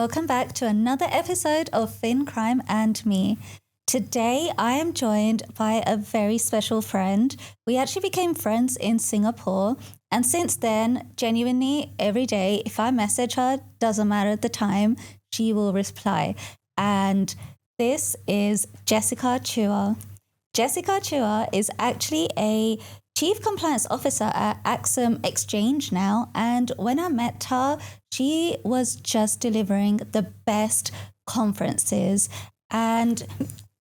Welcome back to another episode of FinCrime Me. Today, I am joined by a very special friend. We actually became friends in Singapore. And since then, genuinely, every day, if I message her, doesn't matter the time, she will reply. And this is Jessica Chuah. Jessica Chuah is actually a Chief Compliance Officer at Axiom Xchange now. And when I met her, she was just delivering the best conferences and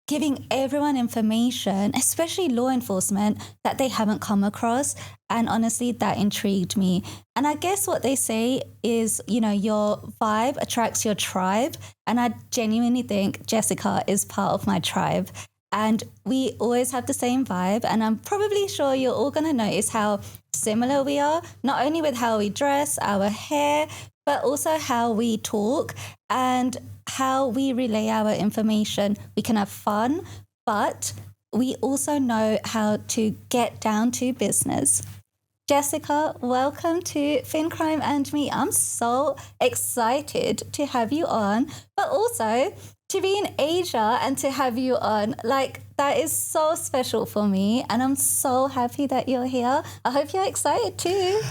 giving everyone information, especially law enforcement, that they haven't come across. And honestly, that intrigued me. And I guess what they say is, your vibe attracts your tribe. And I genuinely think Jessica is part of my tribe. And we always have the same vibe. And I'm probably sure you're all going to notice how similar we are, not only with how we dress, our hair, but also how we talk and how we relay our information. We can have fun, but we also know how to get down to business. Jessica, welcome to FinCrime Me. I'm so excited to have you on, but also to be in Asia and to have you on. That is so special for me, and I'm so happy that you're here. I hope you're excited too.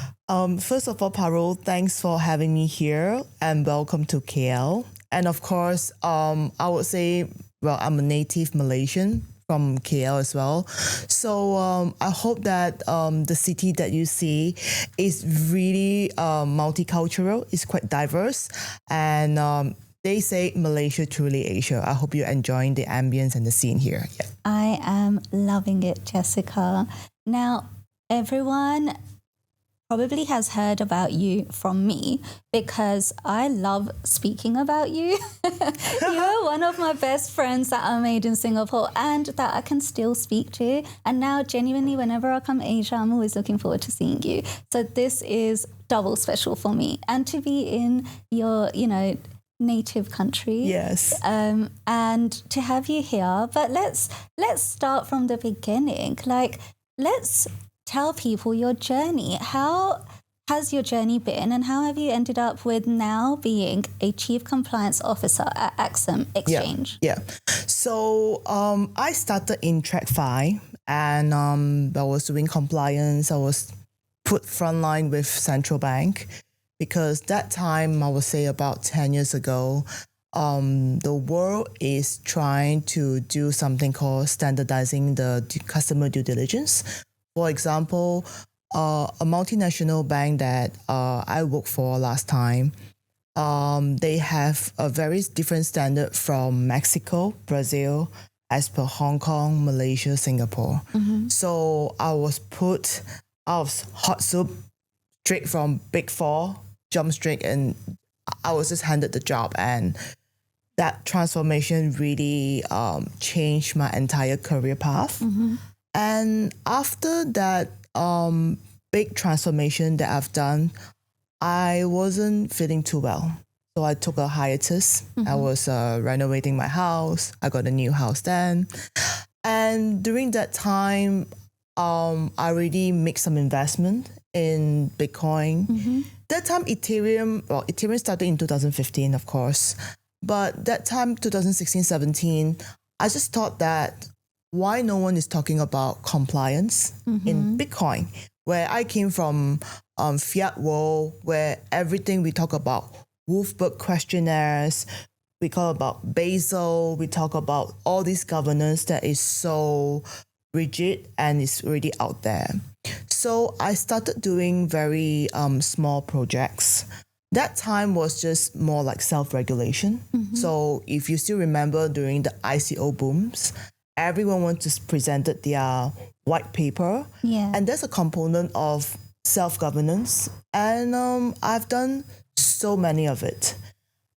First of all, Parul, thanks for having me here and welcome to KL. And of course, I would say, I'm a native Malaysian from KL as well. So I hope that the city that you see is really multicultural, it's quite diverse. And they say Malaysia, truly Asia. I hope you're enjoying the ambience and the scene here. Yeah. I am loving it, Jessica. Now, everyone probably has heard about you from me because I love speaking about you. You're one of my best friends that I made in Singapore and that I can still speak to. And now, genuinely, whenever I come to Asia, I'm always looking forward to seeing you. So this is double special for me. And to be in your, native country. Yes. And to have you here. But let's start from the beginning. Let's tell people your journey. How has your journey been and how have you ended up with now being a Chief Compliance Officer at Axiom Xchange? Yeah. So I started in Track 5 and I was doing compliance. I was put frontline with Central Bank because that time, I would say about 10 years ago, the world is trying to do something called standardizing the customer due diligence. For example, a multinational bank that I worked for last time, they have a very different standard from Mexico, Brazil, as per Hong Kong, Malaysia, Singapore. Mm-hmm. So I was put out of hot soup straight from Big Four, jump straight, and I was just handed the job. And that transformation really changed my entire career path. Mm-hmm. And after that big transformation that I've done, I wasn't feeling too well. So I took a hiatus. Mm-hmm. I was renovating my house. I got a new house then. And during that time, I already made some investment in Bitcoin. Mm-hmm. That time, Ethereum started in 2015, of course. But that time, 2016, 17, I just thought that why no one is talking about compliance in Bitcoin, where I came from fiat world, where everything we talk about, Wolfberg questionnaires, we talk about Basel, we talk about all this governance that is so rigid and it's already out there. So I started doing very small projects. That time was just more like self-regulation. Mm-hmm. So if you still remember during the ICO booms, everyone wants to present their white paper. Yeah. And there's a component of self-governance. And I've done so many of it.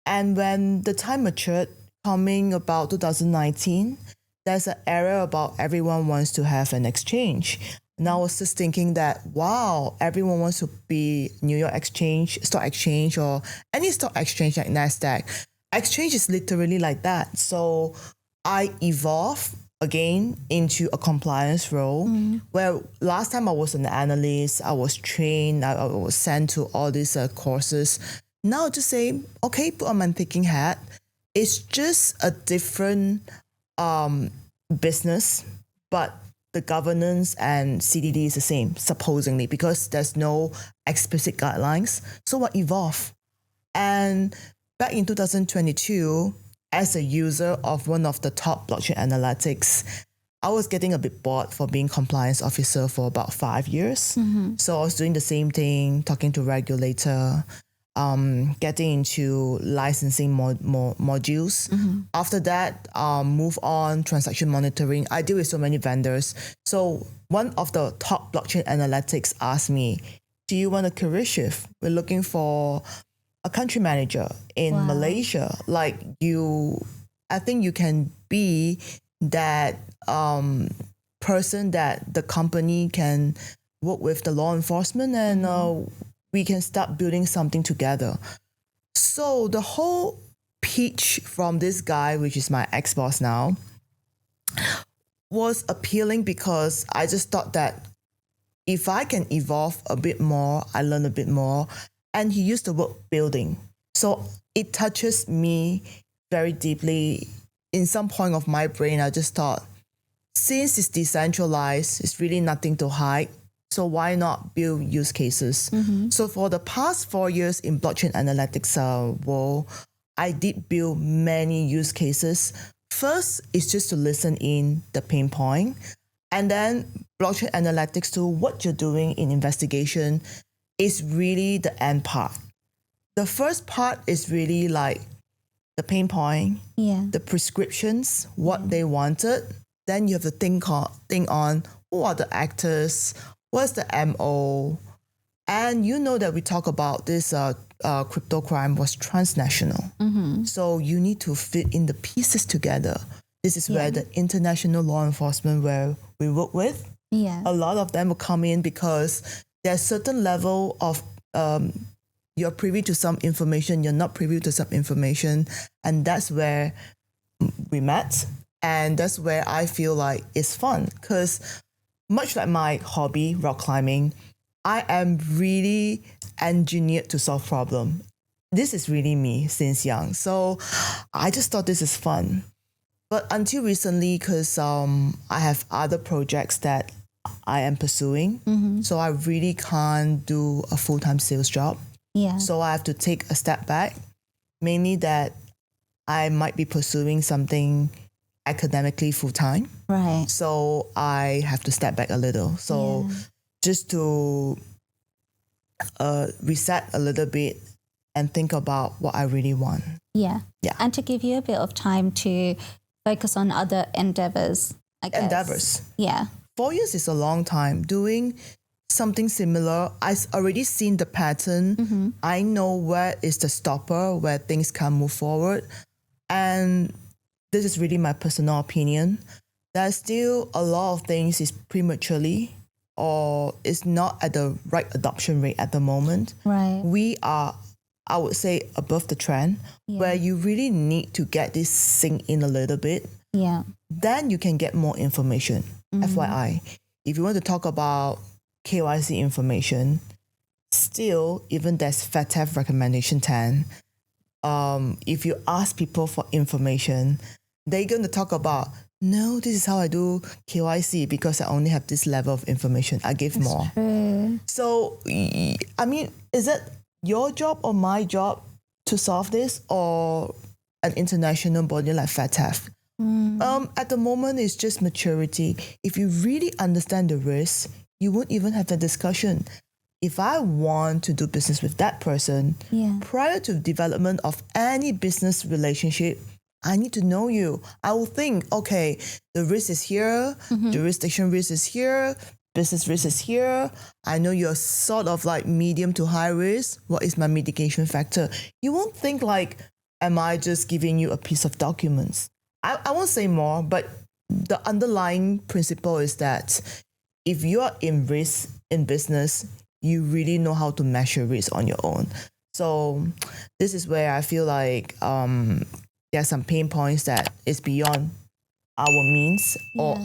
And when the time matured, coming about 2019, there's an era about everyone wants to have an exchange. And I was just thinking that, wow, everyone wants to be New York Exchange, Stock Exchange, or any stock exchange like NASDAQ. Exchange is literally like that. So I evolved again into a compliance role where last time I was an analyst, I was trained, I was sent to all these courses Now just say, okay, put on my thinking hat. It's just a different business, but the governance and CDD is the same, supposedly, because there's no explicit guidelines. So what evolve? And back in 2022, as a user of one of the top blockchain analytics, I was getting a bit bored for being compliance officer for about 5 years. So I was doing the same thing, talking to regulator, getting into licensing modules. After that, move on, transaction monitoring. I deal with so many vendors. So one of the top blockchain analytics asked me, do you want a career shift? We're looking for a country manager in Malaysia. Like I think you can be that person that the company can work with the law enforcement and we can start building something together. So the whole pitch from this guy, which is my ex-boss now, was appealing because I just thought that if I can evolve a bit more, I learn a bit more. And he used the word building. So it touches me very deeply. In some point of my brain, I just thought, since it's decentralized, it's really nothing to hide. So why not build use cases? So for the past 4 years in blockchain analytics world, I did build many use cases. First is just to listen in the pain point. And then blockchain analytics to what you're doing in investigation is really the end part. The first part is really like the pain point, the prescriptions, what they wanted. Then you have to think on who are the actors, what's the MO. And you know that we talk about this crypto crime was transnational. So you need to fit in the pieces together. This is where the international law enforcement where we work with, a lot of them will come in because there's certain level of you're privy to some information, you're not privy to some information. And that's where we met. And that's where I feel like it's fun because much like my hobby, rock climbing, I am really engineered to solve problems. This is really me since young. So I just thought this is fun. But until recently, because I have other projects that I am pursuing, so I really can't do a full-time sales job. So I have to take a step back, mainly that I might be pursuing something academically full-time. Right. So I have to step back a little. So just to reset a little bit and think about what I really want. Yeah. And to give you a bit of time to focus on other endeavors, I guess. Endeavors. Yeah. 4 years is a long time. Doing something similar, I've already seen the pattern. I know where is the stopper, where things can move forward. And this is really my personal opinion. There's still a lot of things is prematurely or is not at the right adoption rate at the moment. Right. We are, I would say, above the trend, where you really need to get this sink in a little bit. Then you can get more information. FYI, if you want to talk about KYC information, still, even there's FATF recommendation 10. If you ask people for information, they're going to talk about, no, this is how I do KYC because I only have this level of information. I give more. True. So, I mean, is it your job or my job to solve this or an international body like FATF? At the moment, it's just maturity. If you really understand the risk, you won't even have the discussion. If I want to do business with that person, prior to development of any business relationship, I need to know you. I will think, okay, the risk is here, jurisdiction risk is here, business risk is here. I know you're sort of like medium to high risk. What is my mitigation factor? You won't think like, am I just giving you a piece of documents? I won't say more, but the underlying principle is that if you are in risk in business, you really know how to measure risk on your own. So this is where I feel like there are some pain points that is beyond our means or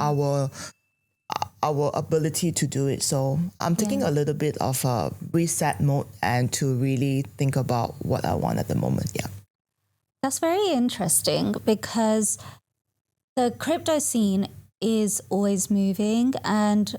our ability to do it. So I'm taking a little bit of a reset mode and to really think about what I want at the moment. Yeah. That's very interesting because the crypto scene is always moving. And,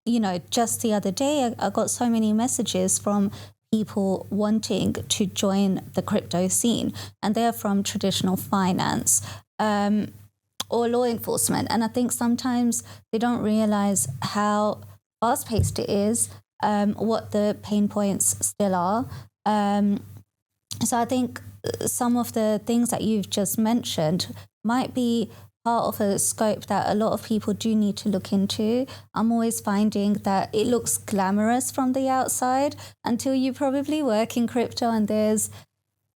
you know, just the other day, I got so many messages from people wanting to join the crypto scene, and they're from traditional finance or law enforcement. And I think sometimes they don't realize how fast-paced it is, what the pain points still are. So I think some of the things that you've just mentioned might be part of a scope that a lot of people do need to look into. I'm always finding that it looks glamorous from the outside until you probably work in crypto, and there's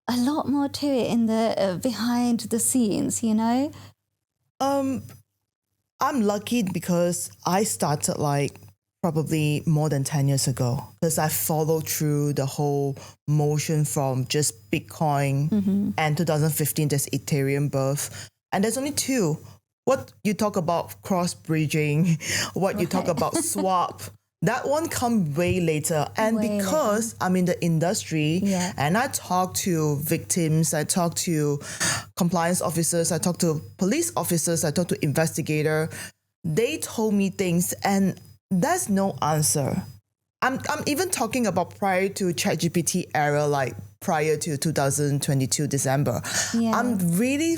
a lot more to it in the behind the scenes, you know? I'm lucky because I started like probably more than 10 years ago, because I followed through the whole motion from just Bitcoin and 2015 there's Ethereum birth. And there's only two. What you talk about cross-bridging, what you talk about swap, that one come way later. And Way because I'm in the industry and I talk to victims, I talk to compliance officers, I talk to police officers, I talk to investigator, they told me things and there's no answer. I'm even talking about prior to ChatGPT era, like prior to 2022 December. I'm really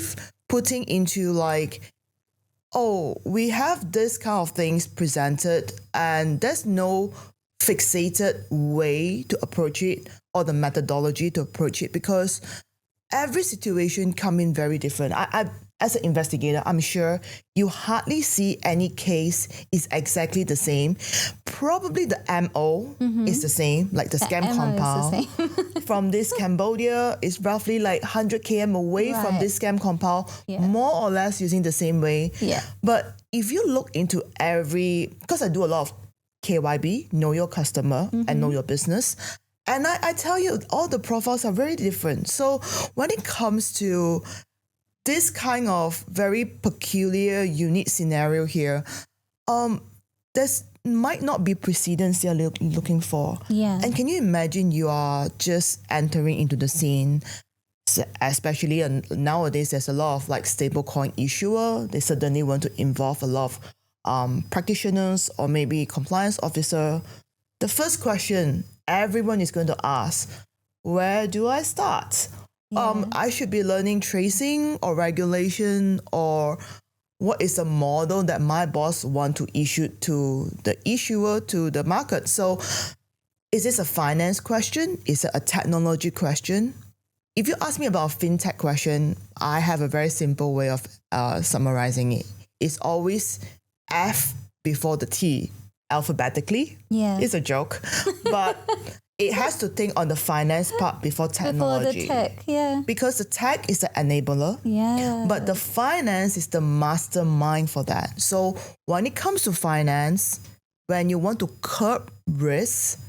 putting into like, oh, we have this kind of things presented and there's no fixated way to approach it or the methodology to approach it, because every situation come in very different. I as an investigator, I'm sure you hardly see any case is exactly the same. Probably the MO is the same, like the scam compound. From this Cambodia is roughly like 100 km away from this scam compound, more or less using the same way. But if you look into every, because I do a lot of KYB, know your customer and know your business. And I tell you, all the profiles are very different. So when it comes to this kind of very peculiar, unique scenario here, there's might not be precedence you're looking for. And can you imagine you are just entering into the scene, especially nowadays there's a lot of like stablecoin issuer. They certainly want to involve a lot of practitioners or maybe compliance officer. The first question everyone is going to ask, where do I start? I should be learning tracing or regulation, or what is the model that my boss want to issue to the issuer, to the market? So is this a finance question? Is it a technology question? If you ask me about a fintech question, I have a very simple way of summarizing it. It's always F before the T, alphabetically. It's a joke, but it has to think on the finance part before technology. Before the tech, Because the tech is the enabler. But the finance is the mastermind for that. So when it comes to finance, when you want to curb risk,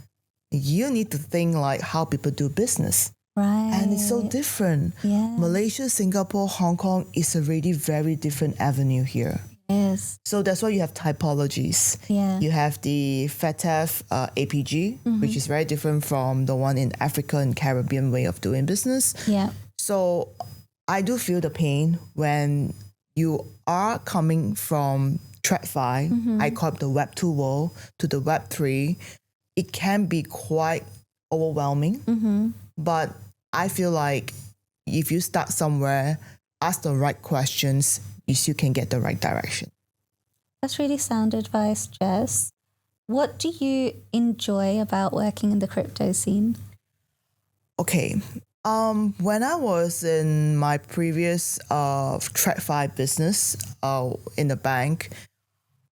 you need to think like how people do business. And it's so different. Malaysia, Singapore, Hong Kong is a really very different avenue here. So that's why you have typologies. You have the FATF APG, which is very different from the one in Africa and Caribbean way of doing business. So I do feel the pain when you are coming from TradFi, I call it the Web 2 world, to the Web 3. It can be quite overwhelming, but I feel like if you start somewhere, ask the right questions, you still can get the right direction. That's really sound advice, Jess. What do you enjoy about working in the crypto scene? Okay. When I was in my previous TradFi business in the bank,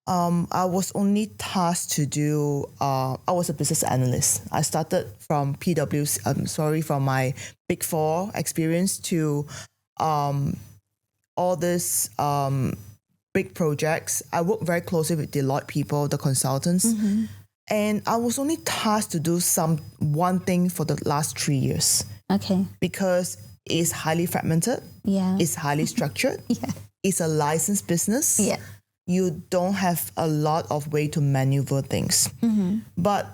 I was only tasked to do, I was a business analyst. I started from from my Big Four experience to all this big projects. I work very closely with Deloitte people, the consultants. And I was only tasked to do one thing for the last 3 years. Because it's highly fragmented. It's highly structured. It's a licensed business. you don't have a lot of way to maneuver things. But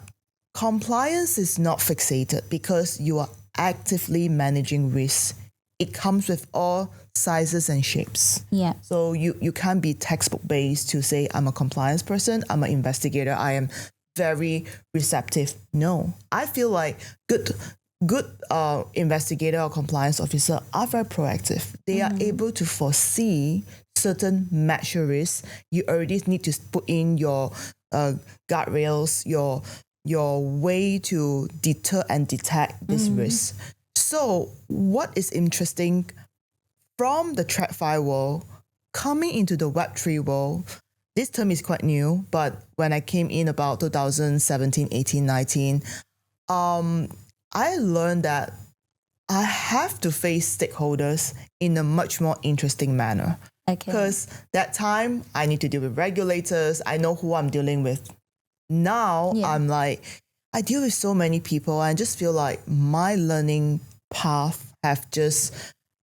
compliance is not fixated because you are actively managing risks. It comes with all sizes and shapes. Yeah. So you can't be textbook based to say, I'm a compliance person, I'm an investigator, I am very receptive. No, I feel like good investigator or compliance officer are very proactive. They are able to foresee certain major risks. You already need to put in your guardrails, your way to deter and detect this risk. So what is interesting from the TradFi world coming into the Web3 world, this term is quite new, but when I came in about 2017, 18, 19, I learned that I have to face stakeholders in a much more interesting manner. Okay. Because that time I need to deal with regulators. I know who I'm dealing with. Now I'm like, I deal with so many people. I just feel like my learning path have just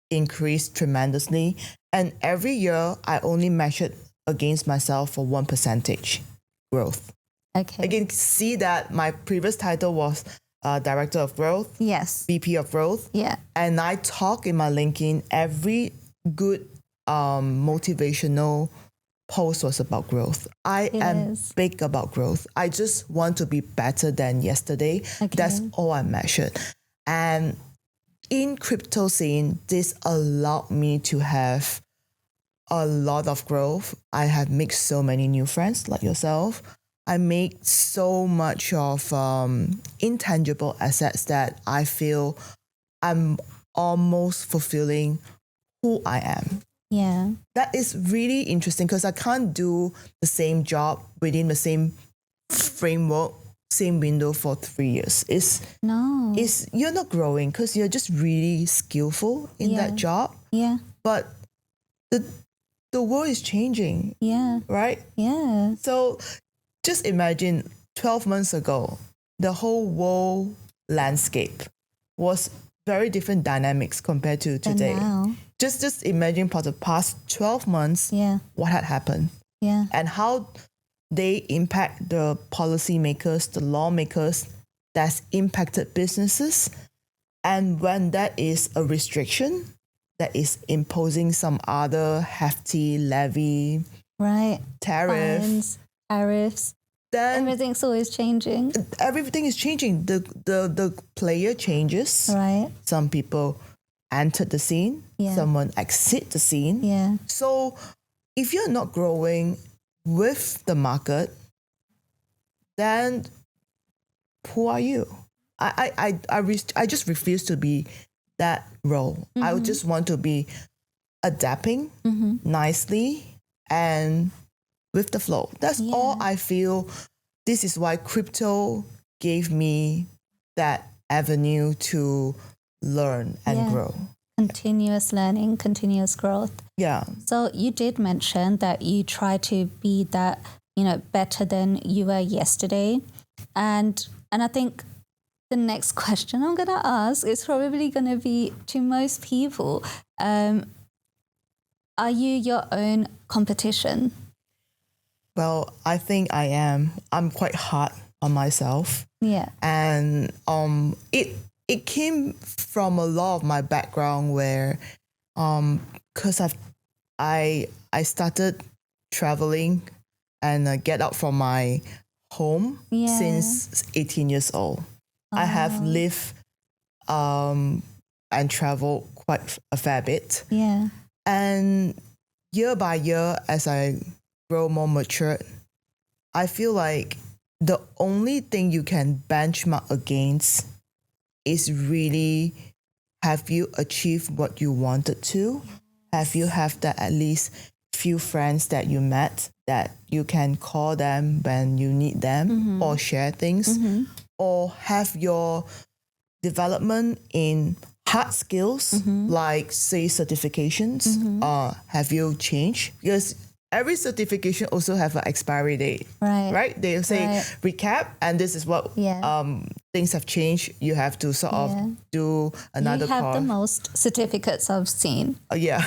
increased tremendously. And every year I only measured against myself for 1% growth. Okay. I can see that my previous title was Director of Growth. Yes. VP of Growth. Yeah. And I talk in my LinkedIn, every good motivational post was about growth. I am big about growth. I just want to be better than yesterday. Okay. That's all I measured. And in crypto scene, this allowed me to have a lot of growth. I have made so many new friends like yourself. I make so much of intangible assets that I feel I'm almost fulfilling who I am. Yeah. That is really interesting because I can't do the same job within the same framework, same window for 3 years. You're not growing because you're just really skillful in that job. Yeah. But the world is changing. Yeah. Right? Yeah. So just imagine 12 months ago, the whole world landscape was very different dynamics compared to today. Just imagine for the past 12 months, what had happened. Yeah. And how they impact the policymakers, the lawmakers that's impacted businesses. And when that is a restriction, that is imposing some other hefty levy, tariff, fines, tariffs, then everything's always changing. Everything is changing. The player changes. Right. Some people entered the scene. Yeah. Someone exit the scene. Yeah. So if you're not growing with the market, then who are you? I just refuse to be that role. I would just want to be adapting nicely and with the flow. That's all I feel. This is why crypto gave me that avenue to learn and grow. Continuous learning, continuous growth. Yeah. So you did mention that you try to be that, better than you were yesterday. And I think the next question I'm going to ask is probably going to be to most people, are you your own competition? Well, I think I am. I'm quite hard on myself. Yeah. And it came from a lot of my background where because I started traveling and get out from my home since 18 years old. I have lived and traveled quite a fair bit. Yeah. And year by year, as I grow more mature, I feel like the only thing you can benchmark against is really, have you achieved what you wanted to? Have you have that at least few friends that you met that you can call them when you need them or share things? Or have your development in hard skills, like say certifications, have you changed? Because every certification also have an expiry date, right? They say recap, and this is what things have changed, you have to sort of do another You have course. the most certificates I've seen. Yeah.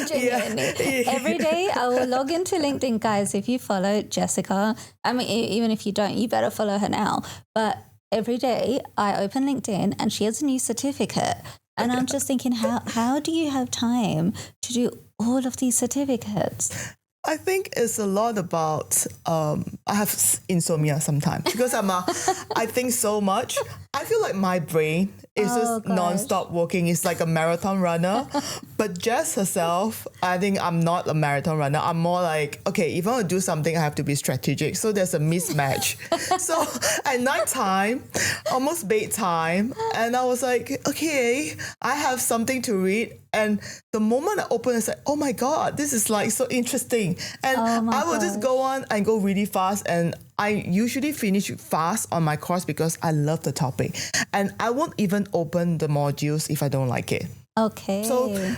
Genuinely. Every day I will log into LinkedIn, guys. If you follow Jessica, I mean, even if you don't, you better follow her now. But every day I open LinkedIn and she has a new certificate. And I'm just thinking, how do you have time to do all of these certificates? I think it's a lot about, I have insomnia sometimes because I think so much. I feel like my brain is just non-stop working. It's like a marathon runner. But Jess herself, I think I'm not a marathon runner. I'm more like, okay, if I want to do something, I have to be strategic. So there's a mismatch. So at nighttime, almost bedtime, and I was like, okay, I have something to read. And the moment I open, it's like, oh my God, this is like so interesting. And I will just go on and go really fast. And I usually finish fast on my course because I love the topic. And I won't even open the modules if I don't like it. Okay. So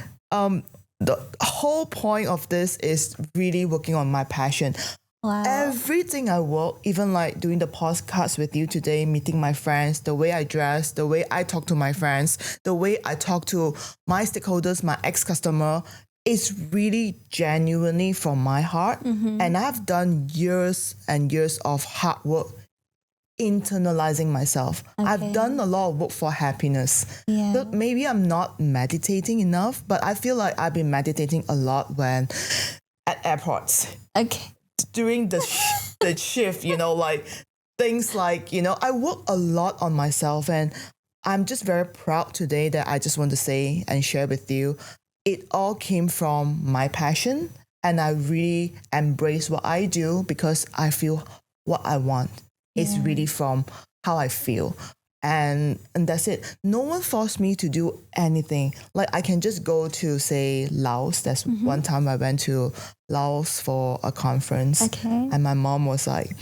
the whole point of this is really working on my passion. Wow. Everything I work, even like doing the podcasts with you today, meeting my friends, the way I dress, the way I talk to my friends, the way I talk to my stakeholders, my ex-customer, it's really genuinely from my heart. And I've done years and years of hard work internalizing myself. Okay. I've done a lot of work for happiness. Yeah. So maybe I'm not meditating enough, but I feel like I've been meditating a lot when at airports. Okay. During the shift, like things like, I work a lot on myself, and I'm just very proud today that I just want to say and share with you. It all came from my passion, and I really embrace what I do because I feel what I want. It's really from how I feel. And that's it. No one forced me to do anything. Like I can just go to, say, Laos. That's one time I went to Laos for a conference. Okay. And my mom was like,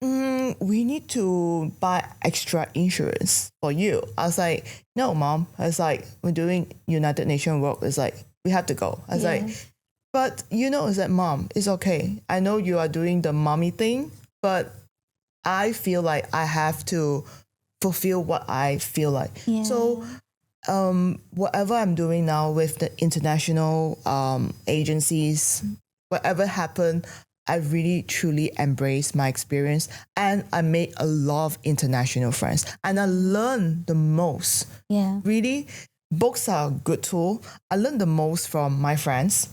we need to buy extra insurance for you. I was like, no, Mom. I was like, we're doing United Nations work. It's like, we have to go. I was like, but it's like, Mom, it's okay. I know you are doing the mommy thing, but I feel like I have to fulfill what I feel like. Yeah. So whatever I'm doing now with the international agencies, whatever happened, I really truly embraced my experience, and I made a lot of international friends, and I learned the most. Yeah. Really, books are a good tool. I learned the most from my friends,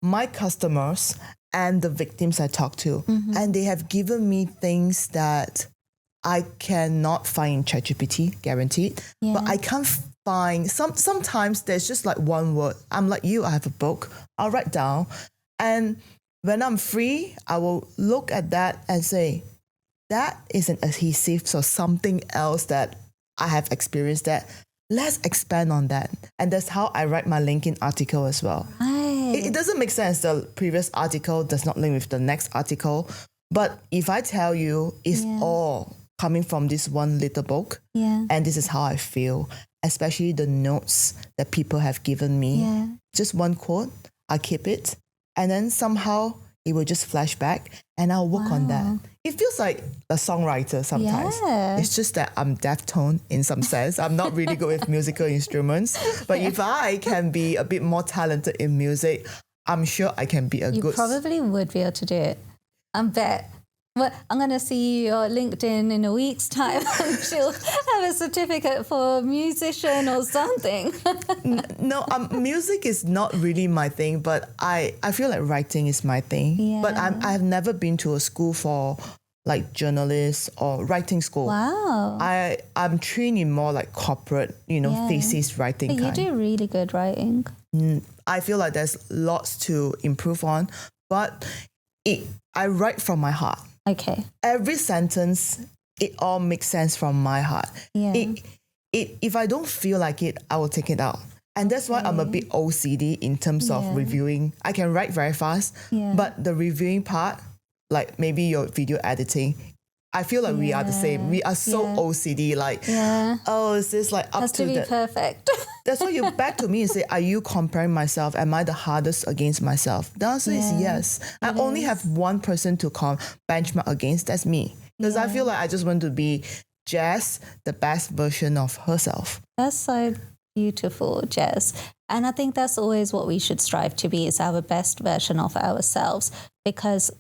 my customers, and the victims I talk to. And they have given me things that I cannot find in ChatGPT, guaranteed. Yeah. But I can't find, sometimes there's just like one word. I'm like you, I have a book, I'll write down. And when I'm free, I will look at that and say, that is an adhesive, so something else that I have experienced that. Let's expand on that. And that's how I write my LinkedIn article as well. It doesn't make sense. The previous article does not link with the next article. But if I tell you, it's all coming from this one little book. And this is how I feel, especially the notes that people have given me. Just one quote, I keep it. And then somehow it will just flash back and I'll work on that. It feels like a songwriter sometimes. It's just that I'm deaf tone in some sense. I'm not really good with musical instruments. But if I can be a bit more talented in music, I'm sure I can be You probably would be able to do it. I bet. Well, I'm going to see your LinkedIn in a week's time and she'll have a certificate for musician or something. No, music is not really my thing, but I feel like writing is my thing. Yeah. But I've never been to a school for like journalists or writing school. Wow. I'm trained in more like corporate, thesis writing You do really good writing. I feel like there's lots to improve on, but I write from my heart. Okay. Every sentence, it all makes sense from my heart. Yeah. If I don't feel like it, I will take it out. And that's why I'm a bit OCD in terms of reviewing. I can write very fast, but the reviewing part, like maybe your video editing, I feel like we are the same. We are so OCD, like, oh, is this like up has to be perfect. That's why you back to me and say, are you comparing myself? Am I the hardest against myself? The answer is yes. I only have one person to benchmark against. That's me. Because I feel like I just want to be Jess the best version of herself. That's so beautiful, Jess. And I think that's always what we should strive to be, is our best version of ourselves. Because,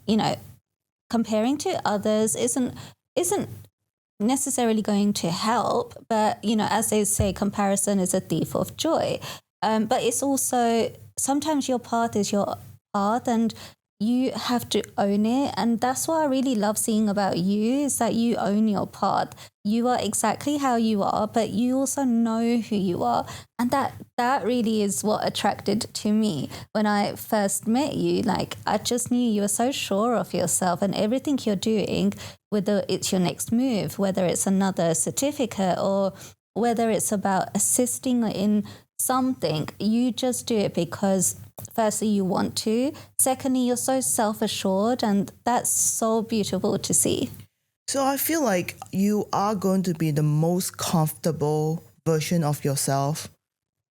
comparing to others isn't necessarily going to help. But, as they say, comparison is a thief of joy. But it's also, sometimes your path is your path and you have to own it. And that's what I really love seeing about you, is that you own your path. You are exactly how you are, but you also know who you are. And that really is what attracted to me when I first met you. Like, I just knew you were so sure of yourself, and everything you're doing, whether it's your next move, whether it's another certificate, or whether it's about assisting in something, you just do it because firstly you want to, secondly you're so self-assured, and that's so beautiful to see. So I feel like you are going to be the most comfortable version of yourself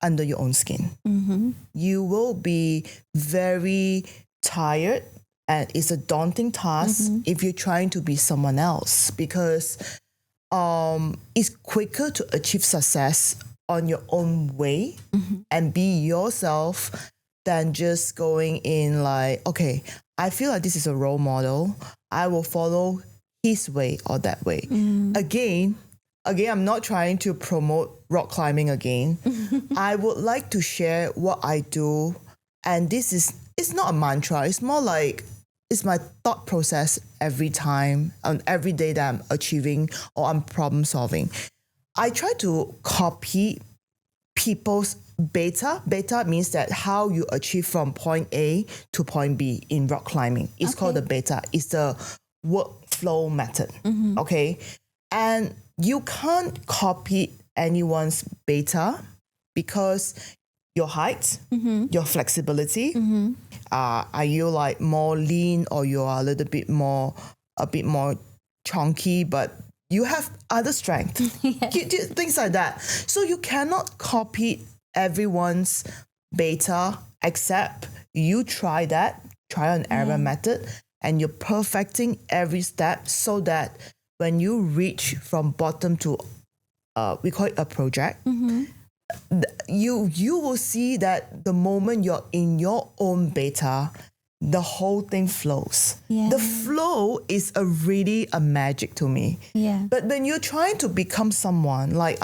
under your own skin. Mm-hmm. You will be very tired, and it's a daunting task if you're trying to be someone else, because it's quicker to achieve success on your own way and be yourself than just going in like, okay, I feel like this is a role model, I will follow his way or that way. Again, I'm not trying to promote rock climbing again. I would like to share what I do, and it's not a mantra, it's more like it's my thought process every time, on every day that I'm achieving or I'm problem solving. I try to copy people's beta. Beta means that how you achieve from point A to point B in rock climbing. It's called the beta. It's the workflow method. Okay. And you can't copy anyone's beta because your height, your flexibility, are you like more lean, or you are a bit more chunky, but you have other strength, things like that. So you cannot copy everyone's beta, except you try and error method, and you're perfecting every step so that when you reach from bottom to, we call it a project, you will see that the moment you're in your own beta, the whole thing flows. The flow is really a magic to me. But when you're trying to become someone, like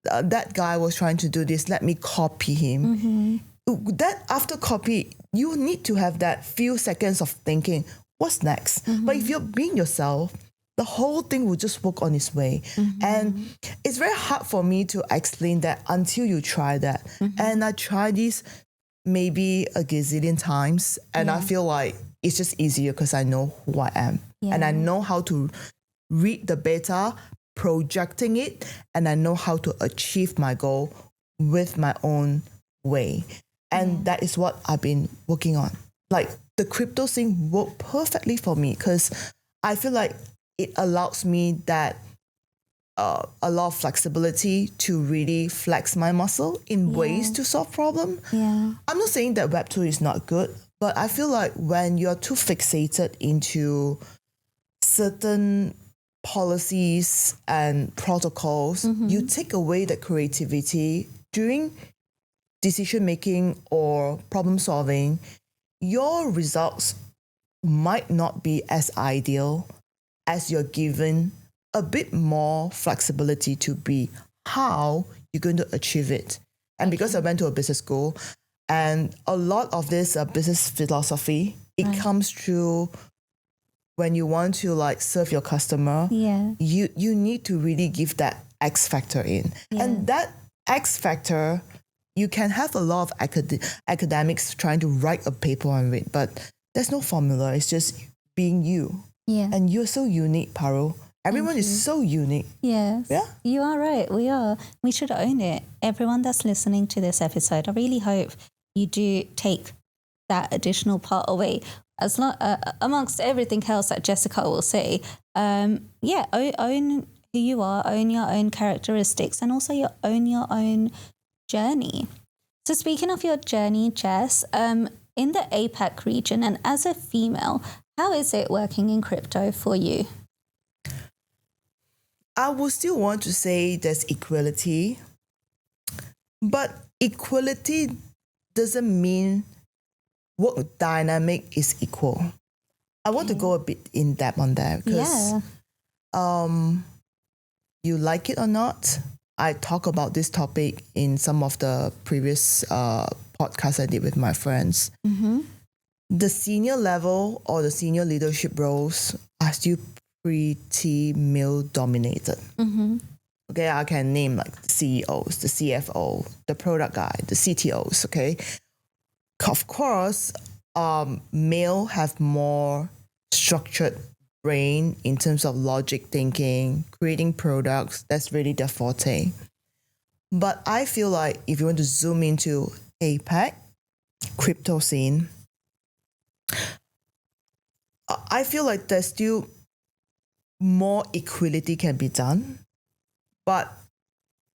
that guy was trying to do this, let me copy him. That after copy, you need to have that few seconds of thinking, what's next? But if you're being yourself, the whole thing will just work on its way. And it's very hard for me to explain that until you try that. And I tried this maybe a gazillion times, and I feel like it's just easier because I know who I am. And I know how to read the beta, projecting it, and I know how to achieve my goal with my own way. And that is what I've been working on. Like, the crypto thing worked perfectly for me because I feel like it allows me that a lot of flexibility to really flex my muscle in ways to solve problem. I'm not saying that Web2 is not good, but I feel like when you're too fixated into certain policies and protocols, you take away the creativity during decision making or problem solving. Your results might not be as ideal as you're given a bit more flexibility to be how you're going to achieve it. And because I went to a business school, and a lot of this business philosophy, it comes through when you want to like serve your customer, you need to really give that X factor in. And that X factor, you can have a lot of academics trying to write a paper on it, but there's no formula. It's just being you. And you're so unique, Paru. Everyone is so unique. Yes. Yeah. You are right. We are. We should own it. Everyone that's listening to this episode, I really hope you do take that additional part away. As long, amongst everything else that Jessica will say, own who you are, own your own characteristics, and also own your own journey. So speaking of your journey, Jess, in the APAC region and as a female, how is it working in crypto for you? I would still want to say there's equality, but equality doesn't mean work dynamic is equal. I want to go a bit in depth on that because you like it or not, I talk about this topic in some of the previous podcasts I did with my friends. Mm-hmm. The senior level or the senior leadership roles are still pretty male dominated. Mm-hmm. Okay, I can name like the CEOs, the CFO, the product guy, the CTOs. Okay, of course, male have more structured brain in terms of logic thinking, creating products. That's really their forte. But I feel like if you want to zoom into APAC, crypto scene, I feel like there's still more equality can be done. But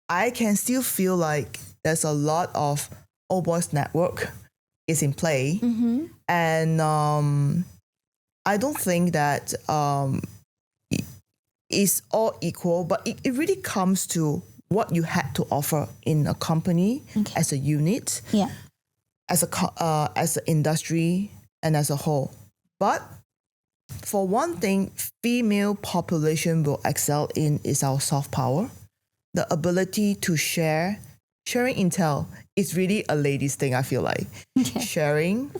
I can still feel like there's a lot of old boys network is in play. Mm-hmm. And I don't think that it's all equal, but it really comes to what you had to offer in a company as a unit, as an industry, and as a whole. But for one thing, female population will excel in is our soft power. The ability to sharing intel is really a ladies thing, I feel like. Sharing.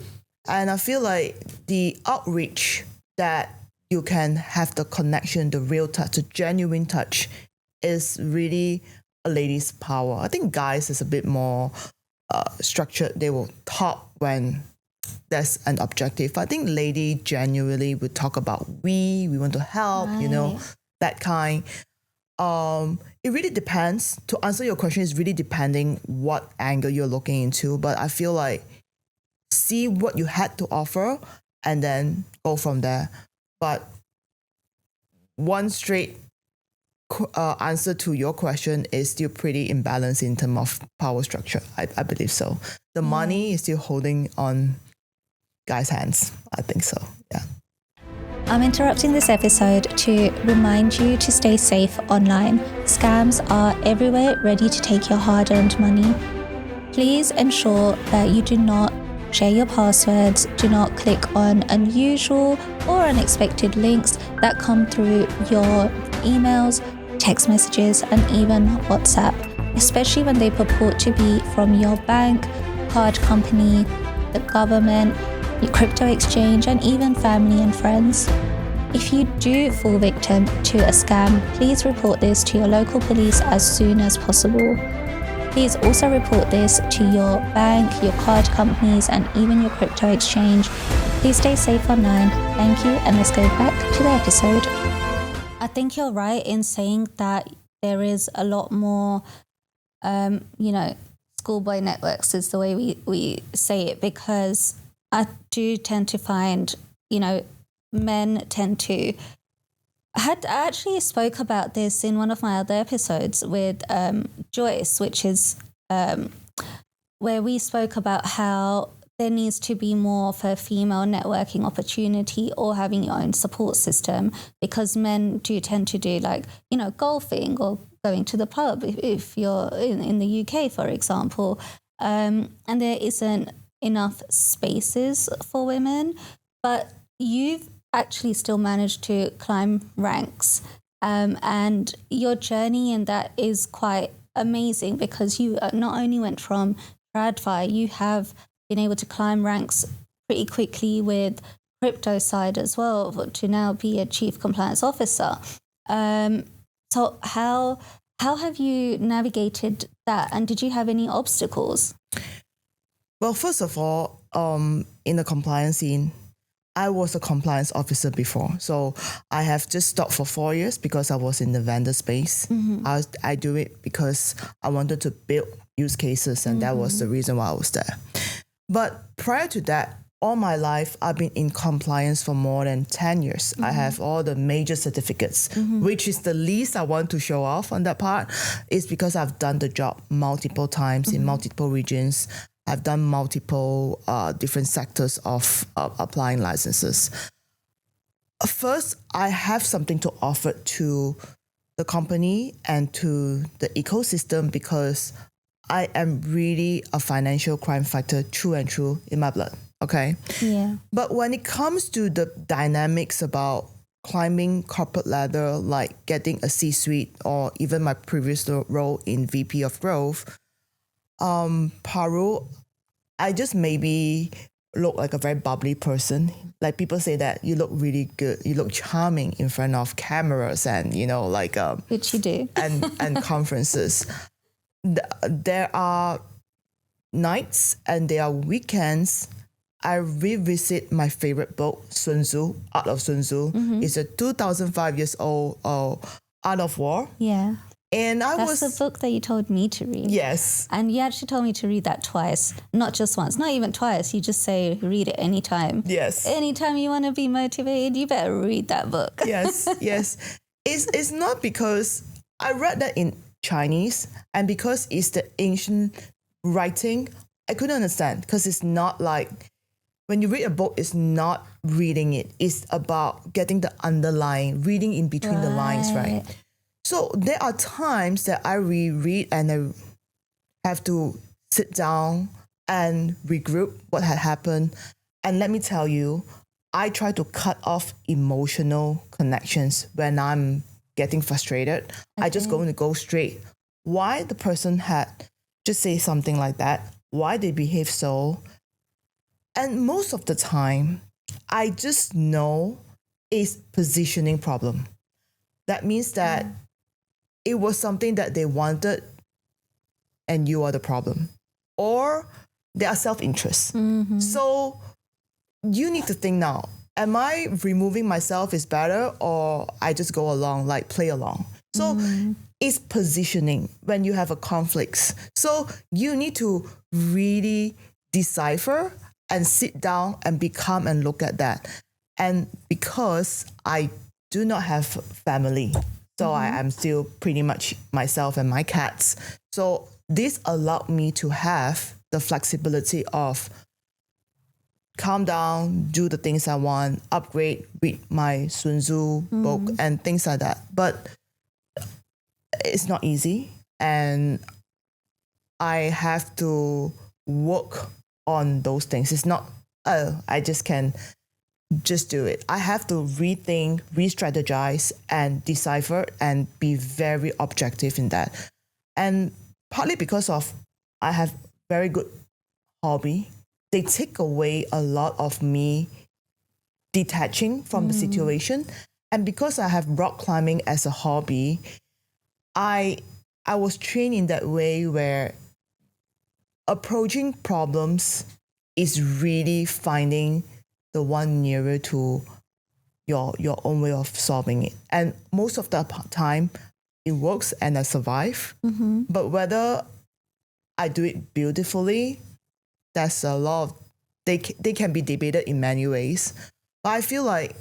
And I feel like the outreach that you can have the connection, the real touch, the genuine touch is really a lady's power. I think guys is a bit more structured. They will talk when there's an objective. I think lady genuinely would talk about we want to help, that kind. It really depends. To answer your question, is really depending what angle you're looking into. But I feel like see what you had to offer and then go from there. But one straight answer to your question is still pretty imbalanced in terms of power structure. I believe so. The money is still holding on guys' hands. I think so. Yeah. I'm interrupting this episode to remind you to stay safe online. Scams are everywhere, ready to take your hard-earned money. Please ensure that you do not share your passwords, do not click on unusual or unexpected links that come through your emails, text messages, and even WhatsApp, especially when they purport to be from your bank, card company, the government, your crypto exchange, and even family and friends. If you do fall victim to a scam, please report this to your local police as soon as possible. Please also report this to your bank, your card companies, and even your crypto exchange. Please stay safe online. Thank you, and let's go back to the episode. I think you're right in saying that there is a lot more, schoolboy networks is the way we say it, because I do tend to find, men tend to... I actually spoke about this in one of my other episodes with Joyce, which is where we spoke about how there needs to be more of a female networking opportunity or having your own support system, because men do tend to do golfing or going to the pub if you're in the UK, for example, and there isn't enough spaces for women. But you've actually still managed to climb ranks, and your journey in that is quite amazing, because you not only went from TradFi, you have been able to climb ranks pretty quickly with crypto side as well to now be a chief compliance officer. So how have you navigated that, and did you have any obstacles? Well, first of all, in the compliance scene, I was a compliance officer before. So I have just stopped for 4 years because I was in the vendor space. Mm-hmm. I do it because I wanted to build use cases, and that was the reason why I was there. But prior to that, all my life, I've been in compliance for more than 10 years. Mm-hmm. I have all the major certificates, which is the least I want to show off on that part, is because I've done the job multiple times in multiple regions. I've done multiple different sectors of applying licenses. First, I have something to offer to the company and to the ecosystem because I am really a financial crime fighter through and through in my blood. Okay. Yeah. But when it comes to the dynamics about climbing corporate ladder, like getting a C-suite or even my previous role in VP of growth, Paru, I just maybe look like a very bubbly person. Like people say that you look really good, you look charming in front of cameras and, like Which you do. and conferences. There are nights and there are weekends I revisit my favorite book, Sun Tzu, Art of Sun Tzu. It's a 2005 years old Art of War. Yeah. And That's the book that you told me to read. Yes. And you actually told me to read that twice, not just once, not even twice. You just say read it anytime. Yes. Anytime you want to be motivated, you better read that book. Yes. It's not because I read that in Chinese and because it's the ancient writing, I couldn't understand because it's not like when you read a book, it's not reading it. It's about getting the underlying, reading in between the lines, right? So there are times that I reread and I have to sit down and regroup what had happened. And let me tell you, I try to cut off emotional connections when I'm getting frustrated. Okay. I just going to go straight. Why the person had just say something like that? Why they behave so? And most of the time, I just know it's positioning problem. That means that it was something that they wanted and you are the problem. Or they are self-interest. So you need to think now, am I removing myself is better or I just go along, like play along? So it's positioning when you have a conflict. So you need to really decipher and sit down and be calm and look at that. And because I do not have family, so I am still pretty much myself and my cats. So this allowed me to have the flexibility of calm down, do the things I want, upgrade, read my Sun Tzu book and things like that. But it's not easy. And I have to work on those things. It's not, I just can just do it. I have to rethink, re-strategize and decipher and be very objective in that. And partly because of I have very good hobby, they take away a lot of me detaching from the situation. And because I have rock climbing as a hobby, I was trained in that way where approaching problems is really finding the one nearer to your own way of solving it. And most of the time, it works and I survive. But whether I do it beautifully, that's a lot of, they can be debated in many ways. But I feel like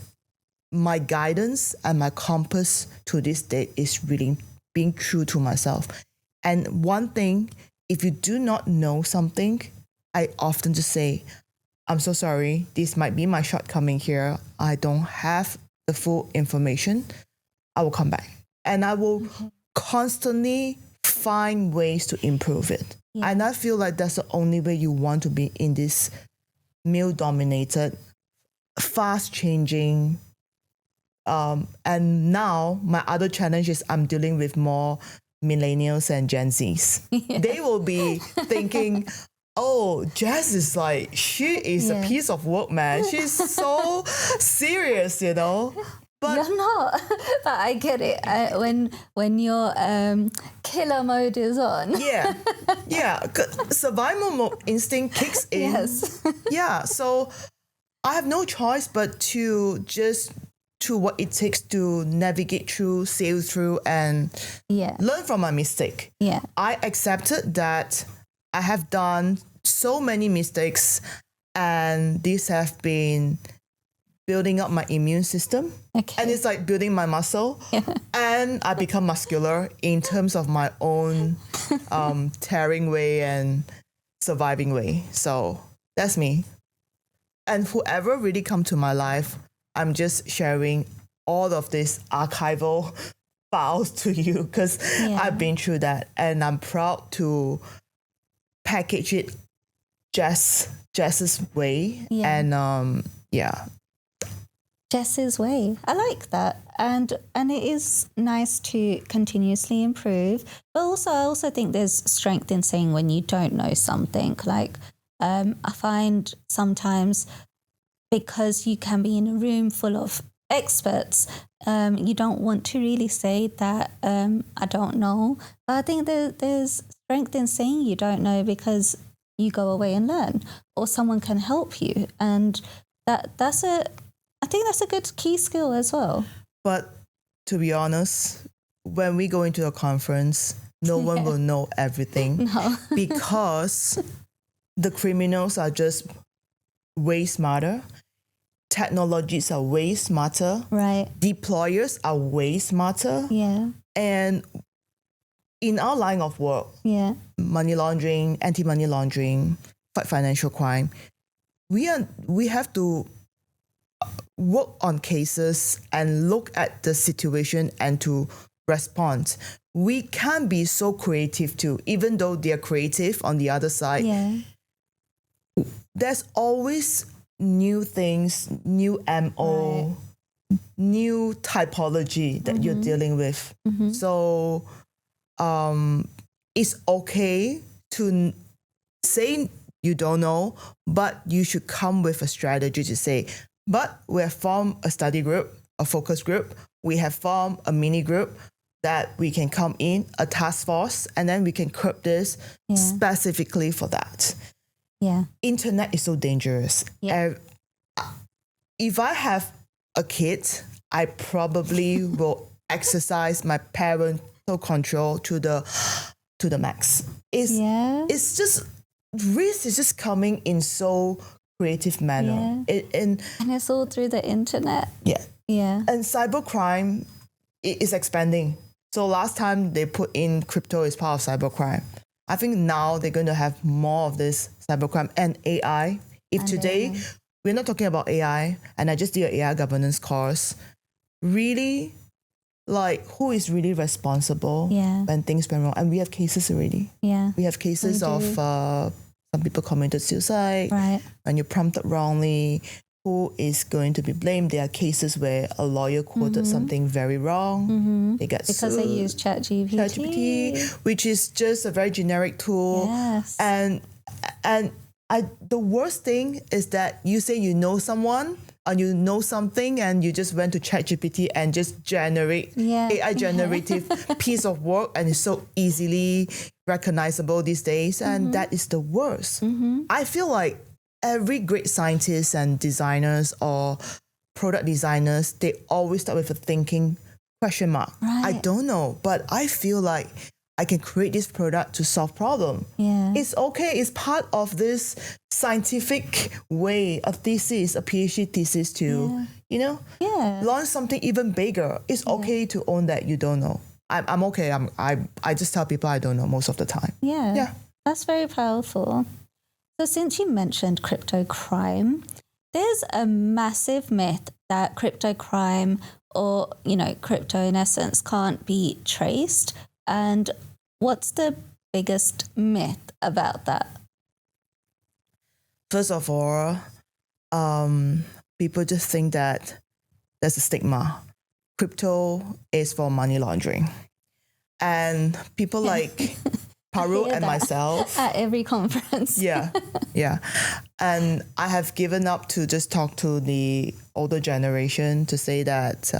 my guidance and my compass to this day is really being true to myself. And one thing, if you do not know something, I often just say, I'm so sorry, this might be my shortcoming here. I don't have the full information. I will come back. And I will constantly find ways to improve it. Yeah. And I feel like that's the only way you want to be in this male-dominated, fast-changing. And now my other challenge is I'm dealing with more millennials and Gen Zs. Yeah. They will be thinking, oh, Jess is like, she is a piece of work, man. She's so serious, But you're not, but I get it. When your killer mode is on. Yeah. Survival instinct kicks in. Yes. Yeah, so I have no choice but to just do what it takes to navigate through, sail through, and learn from my mistake. Yeah, I accepted that I have done so many mistakes, and these have been building up my immune system. Okay. And it's like building my muscle. Yeah. And I become muscular in terms of my own tearing way and surviving way. So that's me. And whoever really come to my life, I'm just sharing all of this archival bows to you because I've been through that, and I'm proud to package it Jess's way. And Jess's way. I like that. And it is nice to continuously improve. But also I also think there's strength in saying when you don't know something. Like I find sometimes because you can be in a room full of experts, you don't want to really say that I don't know. But I think there's strength in saying you don't know because you go away and learn, or someone can help you. And I think that's a good key skill as well. But to be honest, when we go into a conference, no one will know everything because the criminals are just way smarter. Technologies are way smarter. Right. Deployers are way smarter. Yeah. And in our line of work, money laundering, anti-money laundering, fight financial crime, we have to work on cases and look at the situation and to respond. We can't be so creative too, even though they're creative on the other side. Yeah. There's always new things, new MO, new typology that you're dealing with. So it's okay to say you don't know, but you should come with a strategy to say, but we have formed a study group, a focus group. We have formed a mini group that we can come in, a task force, and then we can curb this specifically for that. Yeah. Internet is so dangerous. Yeah. If I have a kid, I probably will exercise my parental control to the max. It's just, risk is just coming in so creative manner. And it's all through the internet. And cybercrime is expanding. So last time they put in crypto as part of cybercrime. I think now they're going to have more of this cybercrime and AI. We're not talking about AI, and I just did an AI governance course, really, like, who is really responsible when things went wrong? And we have cases already. We have cases of some people committed suicide, when you prompted wrongly, who is going to be blamed? There are cases where a lawyer quoted something very wrong. They get because sued. they use ChatGPT, which is just a very generic tool. And the worst thing is that you say you know someone and you know something and you just went to ChatGPT and just generate AI generative piece of work, and it's so easily recognizable these days, and that is the worst. I feel like every great scientist and designers or product designers, they always start with a thinking question mark. I don't know, but I feel like I can create this product to solve problem. It's okay. It's part of this scientific way, a thesis, a PhD thesis to, launch something even bigger. It's okay to own that you don't know. I'm okay. I just tell people I don't know most of the time. That's very powerful. So since you mentioned crypto crime, there's a massive myth that crypto crime or, crypto in essence can't be traced. And what's the biggest myth about that? First of all, people just think that there's a stigma. Crypto is for money laundering. And people like Paru and myself. At every conference. Yeah. And I have given up to just talk to the older generation to say that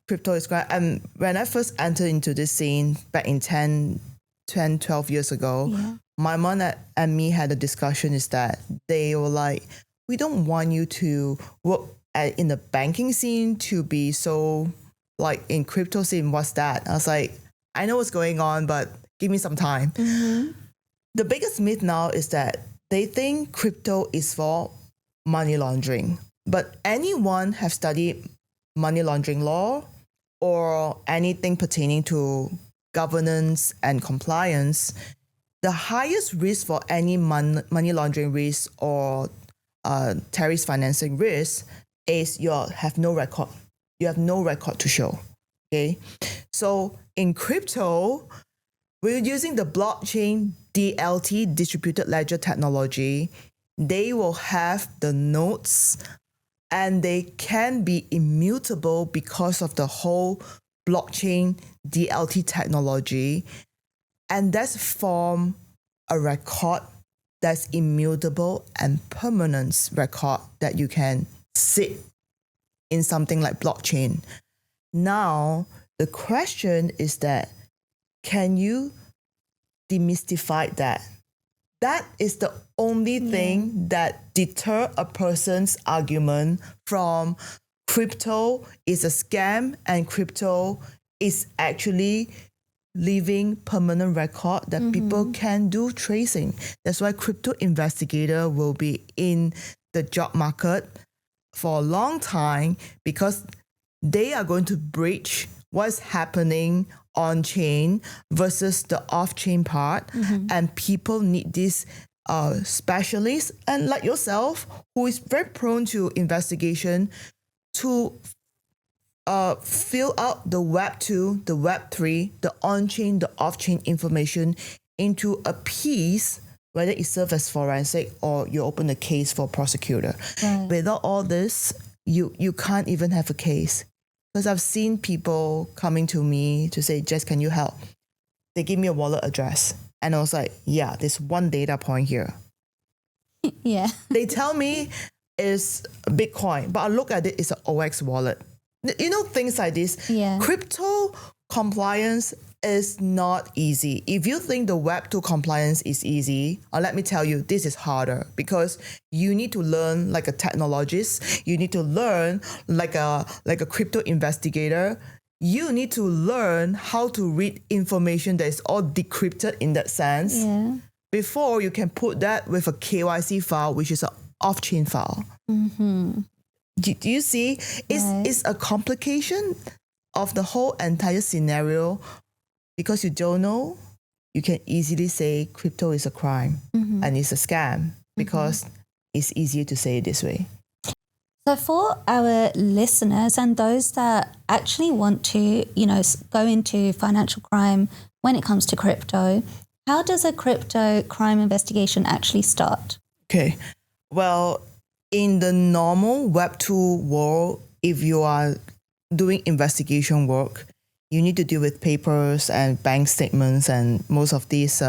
crypto is great. And when I first entered into this scene back in 12 years ago, my mom and me had a discussion is that they were like, we don't want you to work in the banking scene to be so like in crypto scene. What's that? I was like, I know what's going on, but give me some time. The biggest myth now is that they think crypto is for money laundering, but anyone have studied money laundering law or anything pertaining to governance and compliance, the highest risk for any money laundering risk or terrorist financing risk is you have no record. You have no record to show. Okay. So in crypto, we're using the blockchain DLT, distributed ledger technology. They will have the nodes and they can be immutable because of the whole blockchain DLT technology. And that's form a record that's immutable and permanent record that you can sit in something like blockchain. Now, the question is that, can you demystify that? That is the only thing that deter a person's argument from crypto is a scam and crypto is actually living permanent record that people can do tracing. That's why crypto investigator will be in the job market for a long time, because they are going to bridge what's happening on chain versus the off chain part. And people need this specialist, and like yourself, who is very prone to investigation, to fill out the Web 2, the Web 3, the on-chain, the off-chain information into a piece, whether it serves as forensic or you open a case for prosecutor. Right. Without all this, you can't even have a case. Because I've seen people coming to me to say, Jess, can you help? They give me a wallet address. And I was like, yeah, there's one data point here. Yeah. They tell me it's Bitcoin, but I look at it, it's an OX wallet. You know, things like this. Yeah. Crypto compliance is not easy. If you think the Web 2 compliance is easy, let me tell you, this is harder, because you need to learn like a technologist. You need to learn like a crypto investigator. You need to learn how to read information that is all decrypted in that sense. Yeah. Before you can put that with a KYC file, which is an off-chain file. Do you see? It's a complication of the whole entire scenario. Because you don't know, you can easily say crypto is a crime and it's a scam, because it's easier to say it this way. So for our listeners and those that actually want to, go into financial crime when it comes to crypto, how does a crypto crime investigation actually start? Okay. Well, in the normal Web 2 world, if you are doing investigation work, you need to deal with papers and bank statements and most of these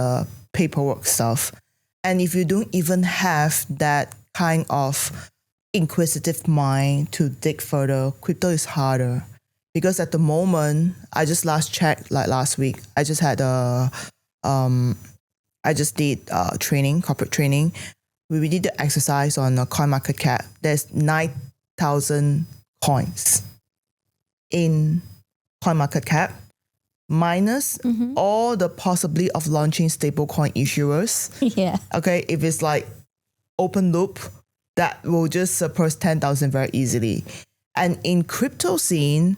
paperwork stuff. And if you don't even have that kind of inquisitive mind to dig further, crypto is harder. Because at the moment, I just last checked, like last week, I just had I just did training, corporate training. We did the exercise on a coin market cap. There's 9,000 coins in coin market cap, minus all the possibility of launching stablecoin issuers. Yeah. Okay, if it's like open loop, that will just surpass 10,000 very easily. And in crypto scene,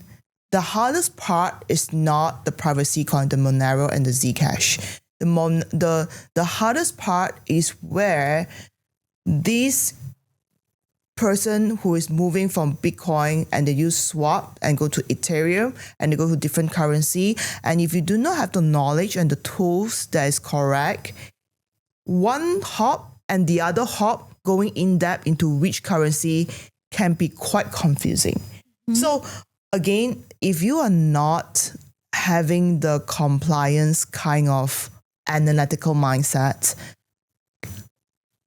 the hardest part is not the privacy coin, the Monero and the Zcash. The hardest part is where this person who is moving from Bitcoin and they use swap and go to Ethereum and they go to different currency. And if you do not have the knowledge and the tools that is correct, one hop and the other hop going in depth into which currency can be quite confusing. So again, if you are not having the compliance kind of analytical mindset,